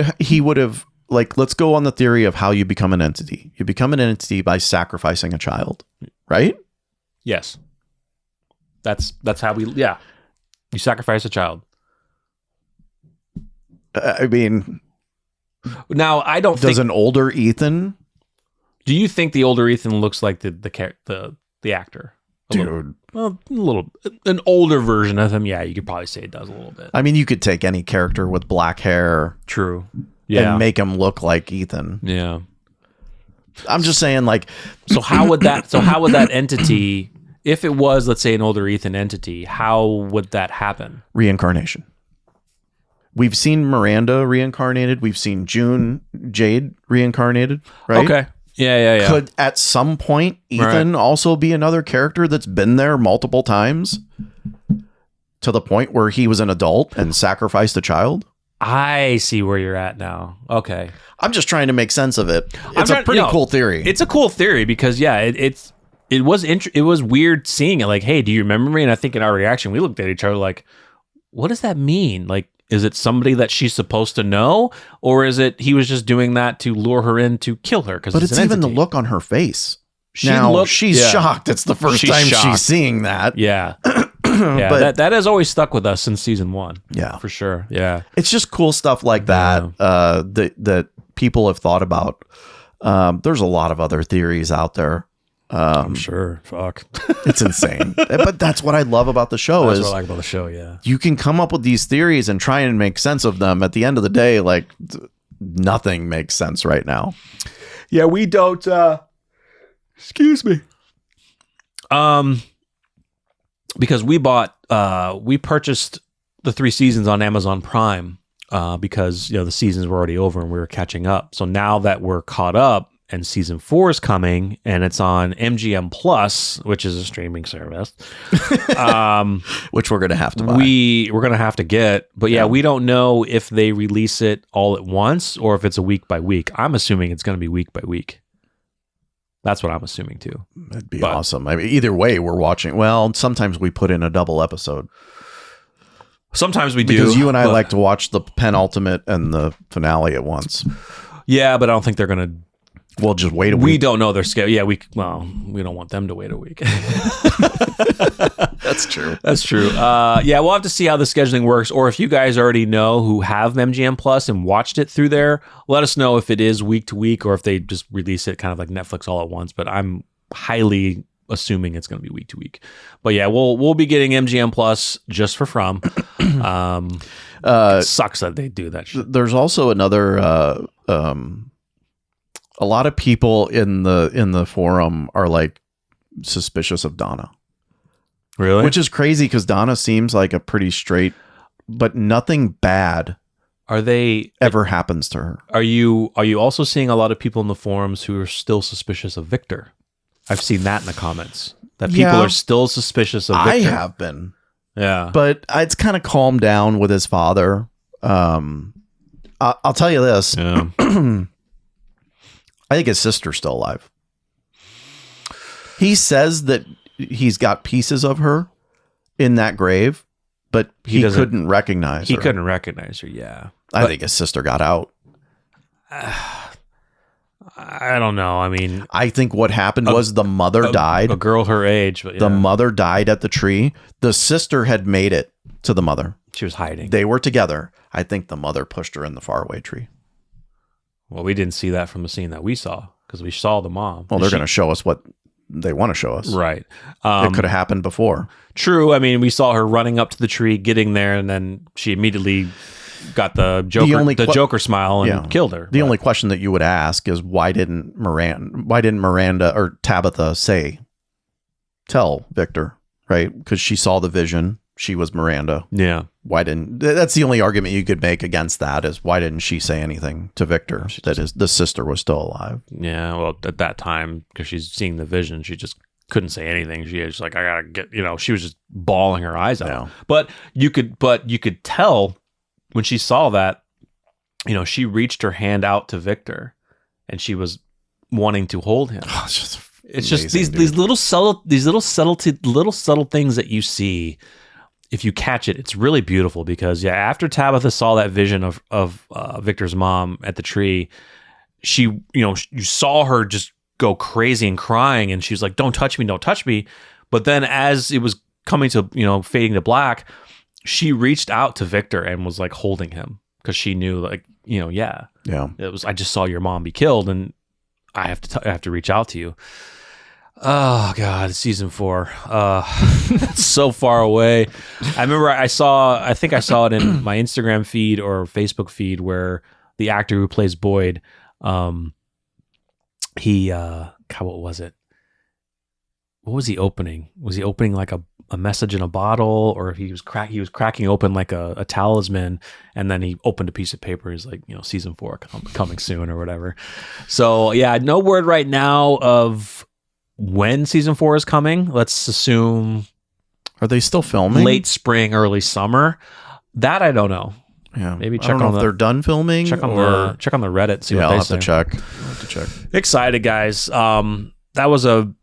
have, like, let's go on the theory of how you become an entity. You become an entity by sacrificing a child, right? Yes. That's how you sacrifice a child. I mean, now I don't does an older Ethan? Do you think the older Ethan looks like the actor? Dude. A little, an older version of him. Yeah, you could probably say it does a little bit. I mean, you could take any character with black hair. True. Yeah. And make him look like Ethan. Yeah. I'm just saying, like, so how would that entity, if it was, let's say, an older Ethan entity, how would that happen? Reincarnation. We've seen Miranda reincarnated. We've seen Jade reincarnated, right? Okay. Yeah. Could at some point Ethan also be another character that's been there multiple times to the point where he was an adult and sacrificed a child? I see where you're at now. Okay. I'm just trying to make sense of it. It's a pretty cool theory. It's a cool theory because it was weird seeing it. Like, hey, do you remember me? And I think in our reaction, we looked at each other like, what does that mean? Like, is it somebody that she's supposed to know, or is it he was just doing that to lure her in to kill her? But it's even the look on her face. She's shocked. It's the first time she's seeing that. Yeah. Yeah, but that has always stuck with us since season 1. Yeah, for sure. Yeah, it's just cool stuff like that that people have thought about. There's a lot of other theories out there. I'm sure. Fuck, it's insane. But that's what I love about the show. That's what I like about the show. Yeah, you can come up with these theories and try and make sense of them. At the end of the day, like nothing makes sense right now. Yeah, we don't. Excuse me. Because we purchased the 3 seasons on Amazon Prime because the seasons were already over and we were catching up. So now that we're caught up and season 4 is coming and it's on MGM Plus, which is a streaming service, which we're gonna have to buy. We're gonna have to get. But yeah, we don't know if they release it all at once or if it's a week by week. I'm assuming it's gonna be week by week. That's what I'm assuming too. That'd be awesome. I mean, either way, we're watching. Well, sometimes we put in a double episode. Sometimes we do. Because you and I like to watch the penultimate and the finale at once. Yeah, but I don't think they're going to. We'll just wait a week. We don't know their schedule. Yeah, we don't want them to wait a week. That's true. That's true. Yeah, we'll have to see how the scheduling works. Or if you guys already know who have MGM Plus and watched it through there, let us know if it is week to week or if they just release it kind of like Netflix all at once. But I'm highly assuming it's going to be week to week. But yeah, we'll be getting MGM Plus just for From. It sucks that they do that shit. There's also another. A lot of people in the forum are like suspicious of Donna. Really? Which is crazy because Donna seems like a pretty straight, but nothing bad ever happens to her. Are you also seeing a lot of people in the forums who are still suspicious of Victor? I've seen that in the comments. That people are still suspicious of Victor. I have been. Yeah. But it's kind of calmed down with his father. I'll tell you this. Yeah. I think his sister's still alive. He says that he's got pieces of her in that grave, but he couldn't recognize her. He couldn't recognize her, yeah. I think his sister got out. I don't know. I mean, I think what happened was the mother died. A girl her age. But The mother died at the tree. The sister had made it to the mother. She was hiding. They were together. I think the mother pushed her in the faraway tree. Well, we didn't see that from the scene that we saw because we saw the mom. Well, they're going to show us what they want to show us. Right. It could have happened before. True. I mean, we saw her running up to the tree, getting there, and then she immediately got the Joker smile and killed her. The only question that you would ask is why didn't Miranda or Tabitha tell Victor, right? Because she saw the vision. She was Miranda. Yeah. That's the only argument you could make against that is why didn't she say anything to Victor that the sister was still alive? Yeah. Well, at that time, because she's seeing the vision, she just couldn't say anything. She was like, I gotta get, she was just bawling her eyes out. Yeah. But you could tell when she saw that, she reached her hand out to Victor and she was wanting to hold him. Oh, it's just these little subtle things that you see. If you catch it, it's really beautiful because after Tabitha saw that vision of Victor's mom at the tree, she, you saw her just go crazy and crying, and she was like, "Don't touch me, don't touch me." But then as it was coming to, fading to black, she reached out to Victor and was like holding him because she knew, like, it was, I just saw your mom be killed, and I have to reach out to you. Oh God, season 4. It's so far away. I remember I think I saw it in my Instagram feed or Facebook feed where the actor who plays Boyd, what was it? What was he opening? Was he opening like a message in a bottle, or he was cracking open like a talisman, and then he opened a piece of paper. He's like, season 4 coming soon or whatever. So yeah, no word right now of when season 4 is coming. Let's assume, are they still filming? Late spring, early summer. That I don't know. Yeah, maybe check I don't know if they're done filming. Check on the Reddit. See what I'll they have say. to check. I'll have to check. Excited, guys. That was an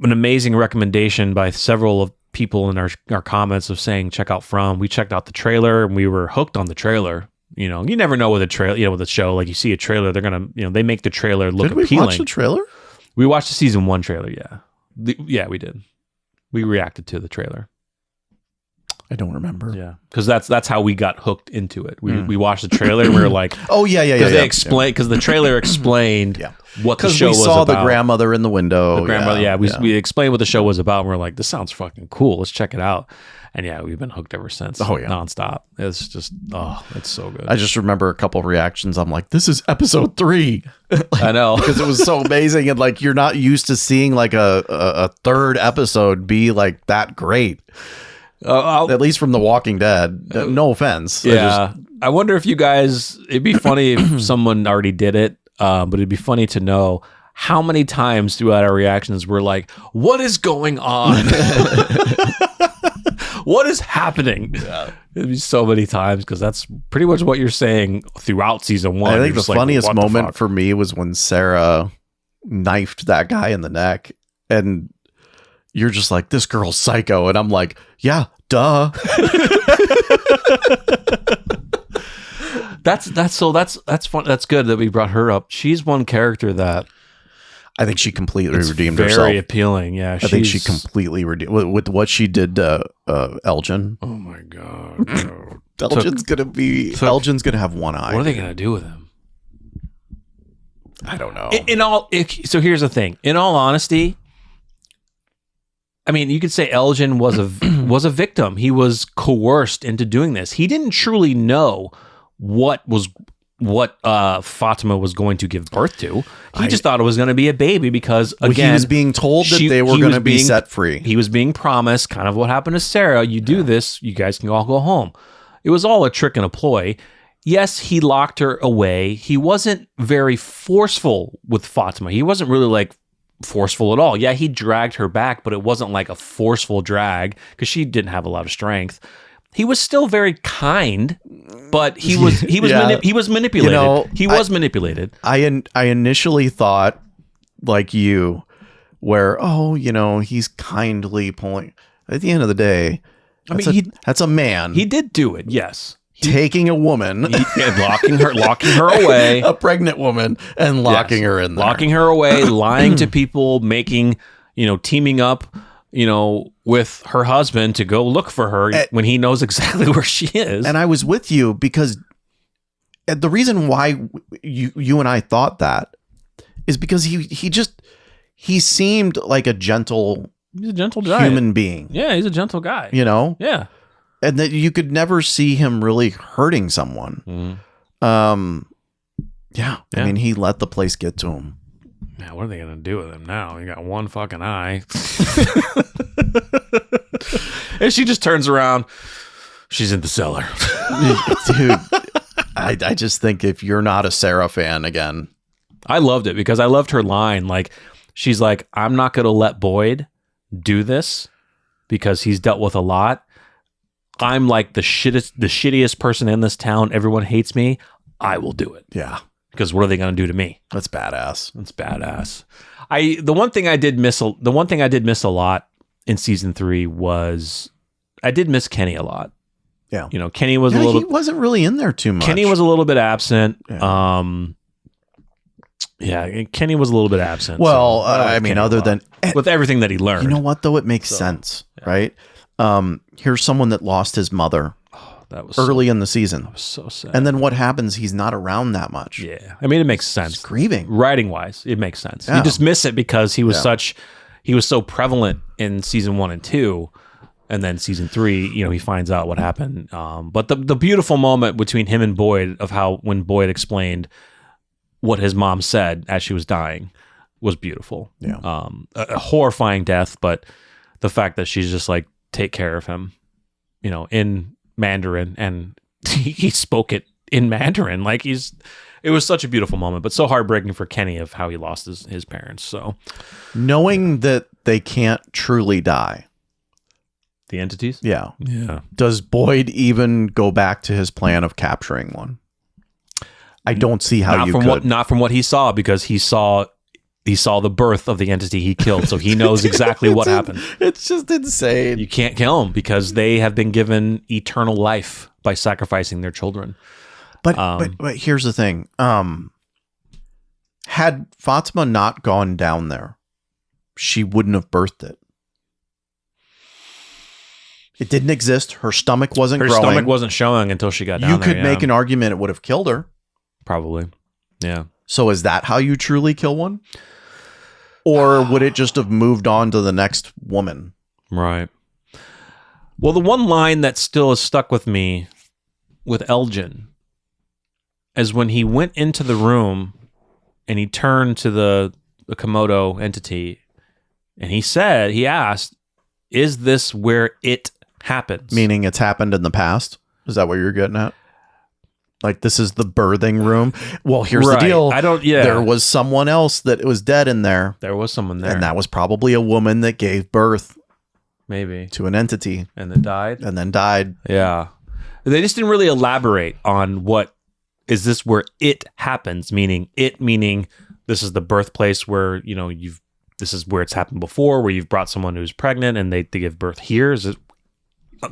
amazing recommendation by several of people in our comments of saying check out From. We checked out the trailer and we were hooked on the trailer. You never know with a trailer. With a show, like, you see a trailer, they're gonna they make the trailer look appealing. Did we watch the trailer? We watched the season 1 trailer, yeah. We did. We reacted to the trailer. I don't remember. Yeah, because that's how we got hooked into it. We watched the trailer and we were like, oh yeah. Because the trailer explained what the show was about. Because we saw the grandmother in the window. The grandmother, we explained what the show was about, and we're like, this sounds fucking cool. Let's check it out. And we've been hooked ever since. Oh yeah, nonstop. It's just it's so good. I just remember a couple of reactions. I'm like, this is episode 3. I know, because it was so amazing, and like you're not used to seeing like a third episode be like that great. At least from The Walking Dead. No offense. Yeah, I wonder if you guys. It'd be funny if someone already did it, but it'd be funny to know how many times throughout our reactions we're like, "What is going on? What is happening?" Yeah. It'd be so many times because that's pretty much what you're saying throughout season 1. I think the funniest moment for me was when Sarah knifed that guy in the neck, and you're just like, this girl's psycho, and I'm like, yeah, duh. That's fun. That's good that we brought her up. She's one character that I think she completely redeemed very herself. Very appealing. Yeah, I think she completely redeemed with what she did to Elgin. Oh my god, Elgin's gonna have one eye. What are they gonna do with him? I don't know. So here's the thing. In all honesty, I mean, you could say Elgin was a victim. He was coerced into doing this. He didn't truly know what Fatima was going to give birth to. He just thought it was going to be a baby because, again, he was being told that they were going to be set free. He was being promised kind of what happened to Sarah. You do this, you guys can all go home. It was all a trick and a ploy. Yes, he locked her away. He wasn't very forceful with Fatima. He wasn't really like forceful at all. Yeah, he dragged her back, but it wasn't like a forceful drag because she didn't have a lot of strength. He was still very kind, but he was manipulated. He was manipulated. I initially thought like you, where he's kindly pulling. At the end of the day, that's a man. He did do it. Yes, taking a woman, locking her away, a pregnant woman, and locking her in there. Locking her away, lying to people, teaming up, with her husband to go look for her when he knows exactly where she is. And I was with you because the reason why you and I thought that is because he seemed like a gentle, he's a gentle guy. Human being. Yeah, he's a gentle guy. Yeah. And that you could never see him really hurting someone. Mm-hmm. Yeah. I mean, he let the place get to him. Yeah, what are they gonna do with him now? He got one fucking eye. And she just turns around. She's in the cellar. Dude, I just think if you're not a Sarah fan again. I loved it because I loved her line. Like, she's like, I'm not gonna let Boyd do this because he's dealt with a lot. I'm like the shittiest person in this town. Everyone hates me. I will do it. Yeah. Because what are they going to do to me? That's badass. That's badass. The one thing I did miss a lot in season 3 was I did miss Kenny a lot. Yeah. Kenny was he wasn't really in there too much. Kenny was a little bit absent. Yeah. Kenny was a little bit absent. Well, I mean, other than with everything that he learned. You know what though? It makes sense, right? Here's someone that lost his mother. That was early in the season. That was so sad. And then what happens? He's not around that much. Yeah. I mean, it makes sense. He's grieving. Writing wise, it makes sense. Yeah. You just miss it because he was so prevalent in season 1 and 2. And then season 3, he finds out what happened. But the beautiful moment between him and Boyd of how when Boyd explained what his mom said as she was dying was beautiful. Yeah. A horrifying death, but the fact that she's just like, take care of him, in Mandarin, and he spoke it in Mandarin. Like it was such a beautiful moment, but so heartbreaking for Kenny of how he lost his parents. So knowing that they can't truly die. The entities? Yeah. Yeah. Does Boyd even go back to his plan of capturing one? I don't see how not from what he saw, because he saw the birth of the entity he killed, so he knows exactly what happened. It's just insane. You can't kill them because they have been given eternal life by sacrificing their children. But here's the thing. Had Fatima not gone down there, she wouldn't have birthed it. It didn't exist. Her stomach wasn't growing. Her stomach wasn't showing until she got down there. You could make an argument it would have killed her. Probably. Yeah. So is that how you truly kill one? Or would it just have moved on to the next woman? Right. Well, the one line that still is stuck with me with Elgin is when he went into the room and he turned to the Komodo entity and he asked, is this where it happens? Meaning it's happened in the past? Is that what you're getting at? Like, this is the birthing room. Well, here's the deal. There was someone else that was dead in there. There was someone there. And that was probably a woman that gave birth. Maybe. To an entity. And then died. Yeah. They just didn't really elaborate on what, is this where it happens? Meaning this is the birthplace where, this is where it's happened before, where you've brought someone who's pregnant and they give birth here. Is it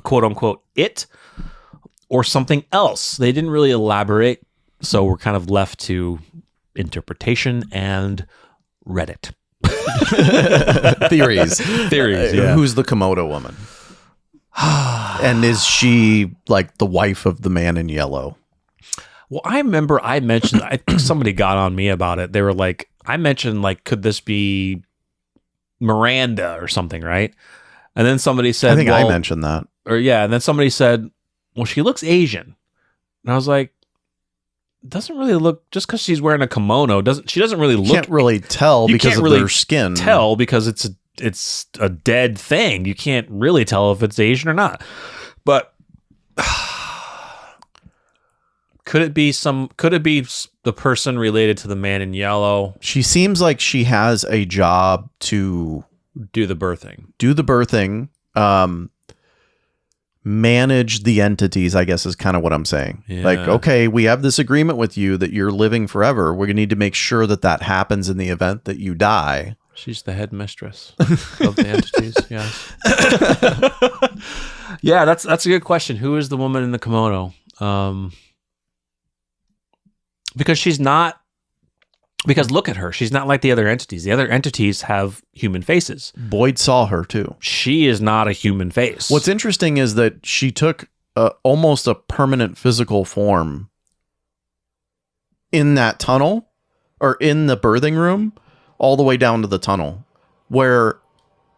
quote unquote it? Or something else. They didn't really elaborate, so we're kind of left to interpretation and Reddit. Theories. Yeah. Who's the Komodo woman? And is she like the wife of the man in yellow? Well, I remember I think somebody got on me about it. They were like, I mentioned like, could this be Miranda or something, right? And then somebody said, I think I mentioned that. And then somebody said, well, she looks Asian. And I was like, doesn't really look, just because she's wearing a kimono, she doesn't really look. You can't really tell because of their skin. Tell because it's a dead thing. You can't really tell if it's Asian or not. But could it be the person related to the man in yellow? She seems like she has a job to do the birthing. Manage the entities, I guess, is kind of what I'm saying. Yeah. Like, okay, we have this agreement with you that you're living forever. We're going to need to make sure that happens in the event that you die. She's the headmistress of the entities. Yes. Yeah, that's a good question. Who is the woman in the kimono? Because she's not. Because look at her. She's not like the other entities. The other entities have human faces. Boyd saw her too. She is not a human face. What's interesting is that she took almost a permanent physical form in that tunnel, or in the birthing room, all the way down to the tunnel, where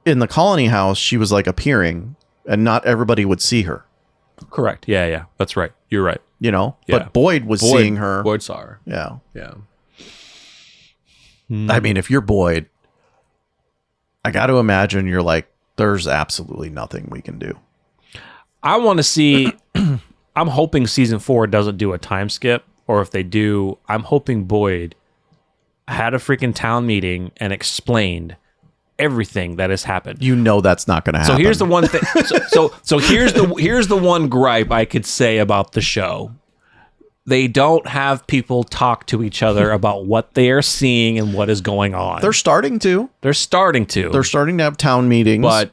in the colony house, she was like appearing and not everybody would see her. Correct. Yeah. That's right. You're right. You know, Yeah. but Boyd was seeing her. Boyd saw her. Yeah. Yeah. I mean, if you're Boyd, I got to imagine you're like, there's absolutely nothing we can do. I want to see. I'm hoping season 4 doesn't do a time skip, or if they do, I'm hoping Boyd had a freaking town meeting and explained everything that has happened. You know that's not going to happen. So here's the one thing. So here's the one gripe I could say about the show. They don't have people talk to each other about what they are seeing and what is going on. They're starting to. They're starting to have town meetings. But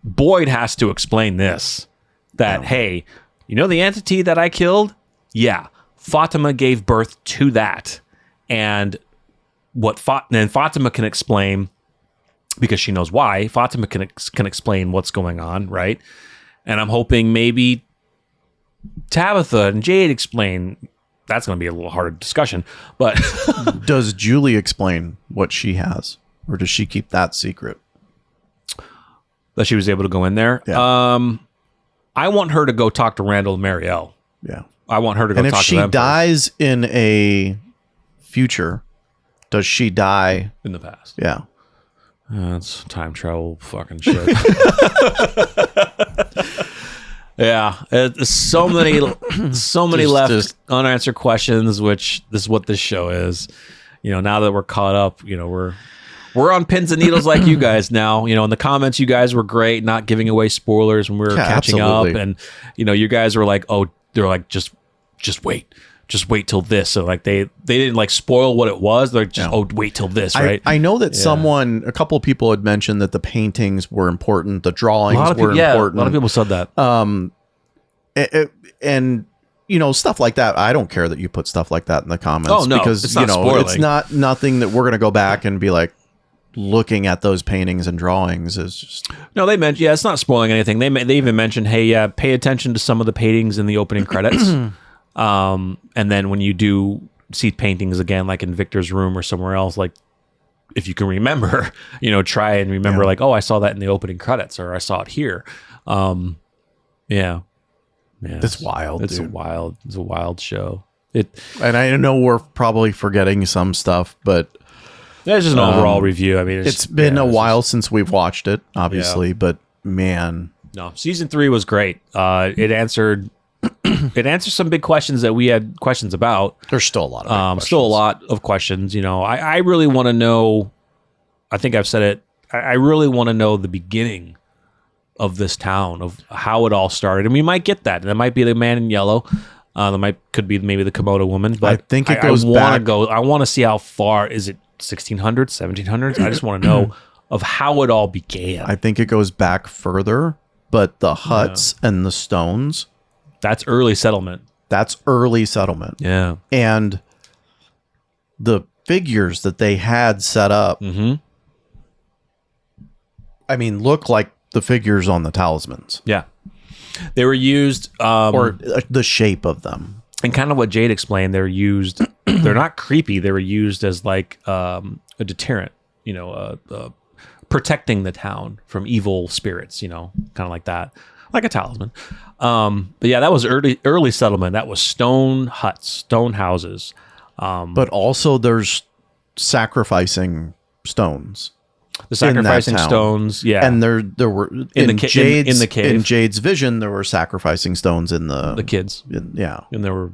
Boyd has to explain this. That, hey, you know the entity that I killed? Yeah. Fatima gave birth to that. And then Fatima can explain, because she knows why, Fatima can explain what's going on, right? And I'm hoping maybe Tabitha and Jade explain. That's going to be a little harder discussion, but does Julie explain what she has, or does she keep that secret? That she was able to go in there. Yeah. I want her to go talk to Randall and Marielle. Yeah. I want her to go and talk to them. And if she dies in a future, does she die in the past? Yeah. That's time travel fucking shit. Yeah, so many left unanswered questions, which this is what this show is. You know, now that we're caught up, you know, we're on pins and needles like you guys now. You know, in the comments, you guys were great, not giving away spoilers when we were catching up, and you know, you guys were like, oh, they're like, just wait till this. So like they didn't like spoil what it was. They're just wait till this, right? I know that a couple of people had mentioned that the paintings were important, the drawings were important. Yeah, a lot of people said that. And you know, stuff like that. I don't care that you put stuff like that in the comments. Oh no, because it's not spoiling. It's nothing that we're gonna go back and be like looking at those paintings and drawings is just no. They mentioned it's not spoiling anything. They even mentioned, hey, pay attention to some of the paintings in the opening credits. And then when you do see paintings again, like in Victor's room or somewhere else, like if you can remember, you know, try and remember like, oh, I saw that in the opening credits, or I saw it here. Yeah, it's wild. It's dude. It's a wild show. And I know we're probably forgetting some stuff, but there's just an overall review. I mean, it's been a while since we've watched it, obviously, but man, no, season 3 was great. It answered some big questions that we had questions about. There's still a lot of still a lot of questions. You know, I really want to know. I think I've said it. I really want to know the beginning of this town, of how it all started, and we might get that. And it might be the man in yellow. Could be maybe the Komodo woman. But I think it goes back. I want to see how far is it. 1600s, 1700s. I just want to know of how it all began. I think it goes back further, but the huts and the stones. That's early settlement. Yeah. And the figures that they had set up, I mean, look like the figures on the talismans. Yeah. They were used... or the shape of them. And kind of what Jade explained, they're used... they're not creepy. They were used as like a deterrent, you know, protecting the town from evil spirits, you know, kind of like that. Like a talisman. But yeah, that was early settlement. That was stone huts, stone houses. But also there's sacrificing stones. The sacrificing stones, yeah. And there were in the cave. In Jade's vision, there were sacrificing stones in the kids. Yeah. And there were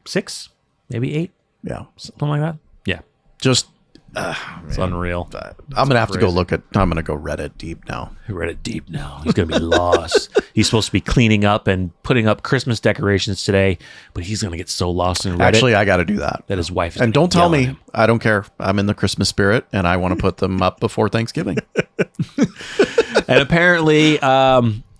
6, maybe 8. Yeah. Something like that. Yeah. Just it's unreal. I'm gonna have to go look at. I'm gonna go Reddit deep now. Reddit deep now. He's gonna be lost. He's supposed to be cleaning up and putting up Christmas decorations today, but he's gonna get so lost in Reddit. Actually, I got to do that. That his wife is and don't tell me. I don't care. I'm in the Christmas spirit, and I want to put them up before Thanksgiving. And apparently,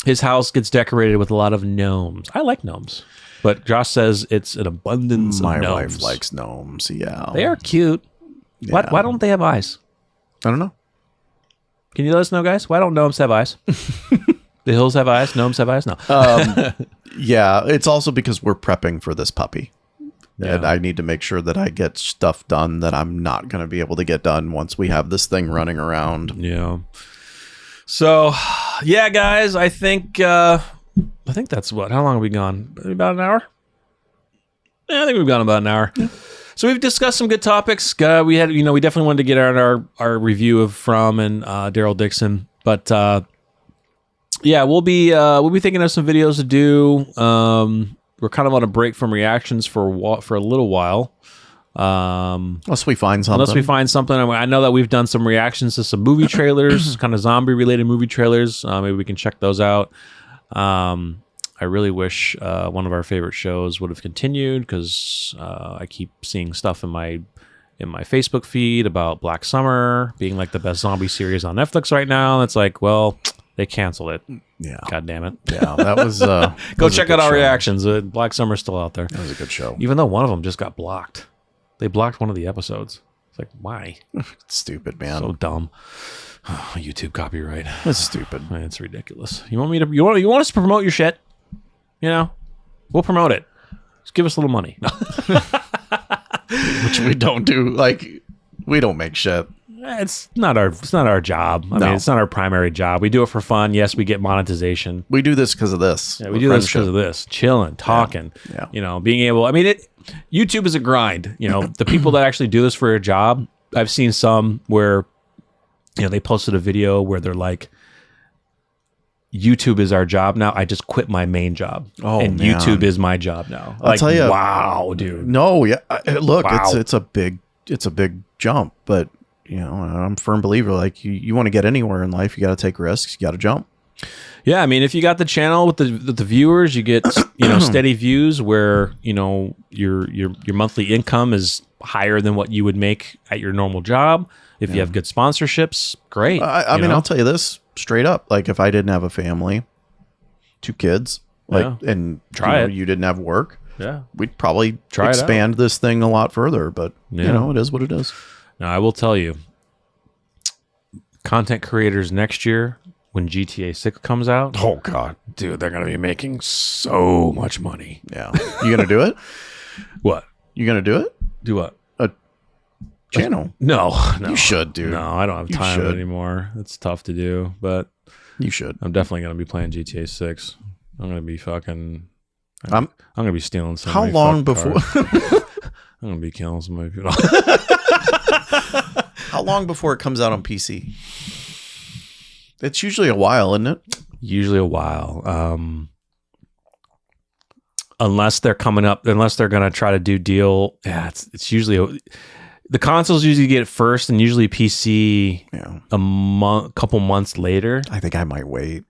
his house gets decorated with a lot of gnomes. I like gnomes, but Josh says it's an abundance of gnomes. My wife likes gnomes. Yeah, they are cute. Yeah. Why don't they have eyes? I don't know. Can you let us know, guys? Why don't gnomes have eyes? The hills have eyes. Gnomes have eyes. No. Yeah, it's also because we're prepping for this puppy. Yeah. And I need to make sure that I get stuff done that I'm not going to be able to get done once we have this thing running around. Yeah. So, yeah, guys, I think that's what. How long have we gone? About an hour? Yeah, I think we've gone about an hour. Yeah. So we've discussed some good topics. We had, we definitely wanted to get our review of From and Daryl Dixon, but yeah, we'll be thinking of some videos to do. We're kind of on a break from reactions for a little while. Unless we find something. I know that we've done some reactions to some movie trailers, kind of zombie-related movie trailers. Maybe we can check those out. I really wish one of our favorite shows would have continued, because I keep seeing stuff in my Facebook feed about Black Summer being like the best zombie series on Netflix right now. And it's like, well, they canceled it. Yeah. God damn it. Yeah, that was... Go check out our reactions. Black Summer's still out there. That was a good show. Even though one of them just got blocked. They blocked one of the episodes. It's like, why? Stupid, man. So dumb. YouTube copyright. That's stupid. It's ridiculous. You want us to promote your shit? We'll promote it. Just give us a little money. Which we don't do. Like, we don't make shit. It's not our job. I mean, it's not our primary job. We do it for fun. Yes, we get monetization. We do this because of this. Yeah, we do this because of this. Chilling, talking. Yeah. Being able. I mean, YouTube is a grind. The people that actually do this for a job. I've seen some where, they posted a video where they're like, YouTube is our job now. I just quit my main job. Oh, and man. YouTube is my job now. I'll tell you. Wow, dude. No, yeah. Look, wow. it's a big jump, but I'm a firm believer. Like, you want to get anywhere in life, you got to take risks. You got to jump. Yeah, I mean, if you got the channel with the viewers, you get steady views where your monthly income is higher than what you would make at your normal job. If you have good sponsorships, great. I mean, I'll tell you this straight up. Like, if I didn't have a family, 2 kids, and you didn't have work, we'd probably expand this thing a lot further. But it is what it is. Now, I will tell you, content creators next year, when GTA 6 comes out, oh god, dude, they're gonna be making so much money. Yeah, you gonna do it? What? You gonna do it? Do what? A channel? No. You should, dude. No, I don't have time anymore. It's tough to do, but you should. I'm definitely gonna be playing GTA 6. I'm gonna be fucking. I'm gonna be stealing some. How long before? I'm gonna be killing some people. How long before it comes out on PC? It's usually a while, isn't it? Usually a while. Unless they're coming up, unless they're going to try to do deal. Yeah, it's usually the consoles usually get it first, and usually PC a couple months later. I think I might wait.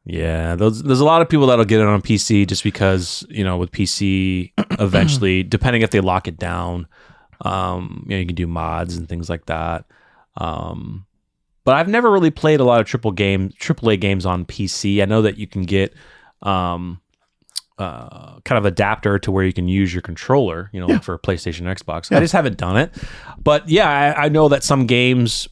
Yeah, there's a lot of people that'll get it on PC just because, with PC eventually, depending if they lock it down, you can do mods and things like that. But I've never really played a lot of AAA games on PC. I know that you can get kind of adapter to where you can use your controller, like for PlayStation, Xbox. I just haven't done it. But yeah, I know that some games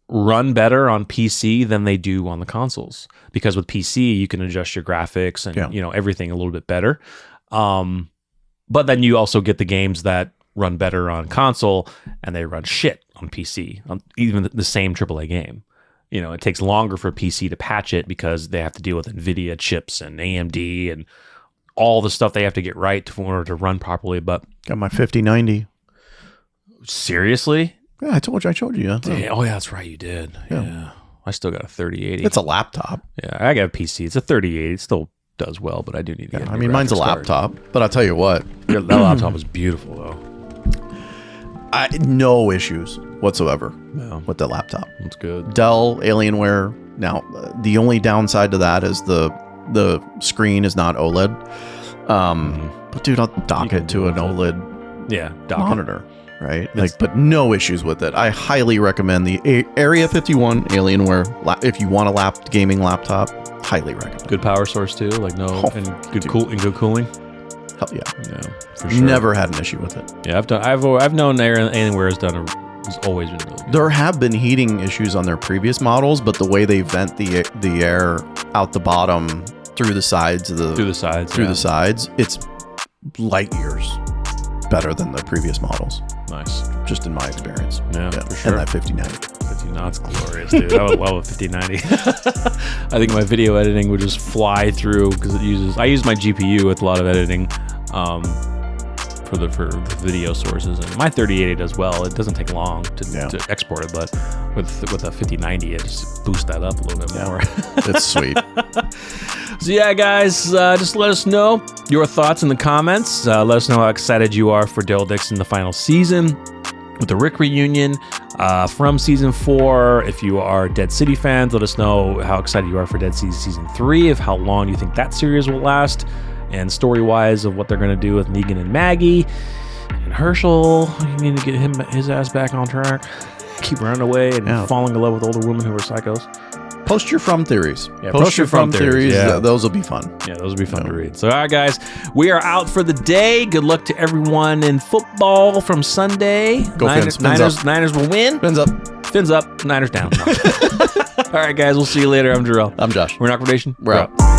run better on PC than they do on the consoles, because with PC you can adjust your graphics and everything a little bit better. But then you also get the games that run better on console and they run shit on PC, on even the same AAA game. It takes longer for PC to patch it because they have to deal with NVIDIA chips and AMD and all the stuff they have to get right in order to run properly. But got my 5090. Seriously? Yeah, I told you. Yeah. Oh yeah, that's right, you did. Yeah. I still got a 3080. It's a laptop. Yeah, I got a PC. It's a 3080. It still does well, but I do need to get mine's a laptop, but I'll tell you what. That laptop was beautiful though. No issues whatsoever with the laptop. That's good. Dell Alienware. Now, the only downside to that is the screen is not OLED. But dude, I'll dock it to an OLED monitor, right? But no issues with it. I highly recommend the Area 51 Alienware. If you want a gaming laptop, highly recommend. Good power source too, like and good cooling. Hell yeah. Yeah, for sure. Never had an issue with it. Yeah, I've known Anywhere has always been really good. There have been heating issues on their previous models, but the way they vent the air out the bottom through the sides of the sides, it's light years better than the previous models. Nice. Just in my experience. Yeah, for sure. And that 5090. 50 knots, glorious, dude. I would love a 5090. I think my video editing would just fly through because I use my GPU with a lot of editing for the video sources, and my 3080 does well. It doesn't take long to export it, but with a 5090, it just boosts that up a little bit more. It's sweet. So yeah, guys, just let us know your thoughts in the comments. Let us know how excited you are for Daryl Dixon, the final season, with the Rick reunion from season 4. If you are Dead City fans, let us know how excited you are for Dead City season 3, of how long you think that series will last, and story-wise of what they're going to do with Negan and Maggie. And Herschel, you need to get his ass back on track. Keep running away and falling in love with older women who are psychos. Post your from theories. Yeah, post your from theories. Yeah. Those will be fun. Yeah, those will be fun to read. So, all right, guys, we are out for the day. Good luck to everyone in football from Sunday. Go Fins. Niners will win. Fins up. Fins up. Niners down. All right, guys, we'll see you later. I'm Jarrell. I'm Josh. We're NocBro Nation. We're out.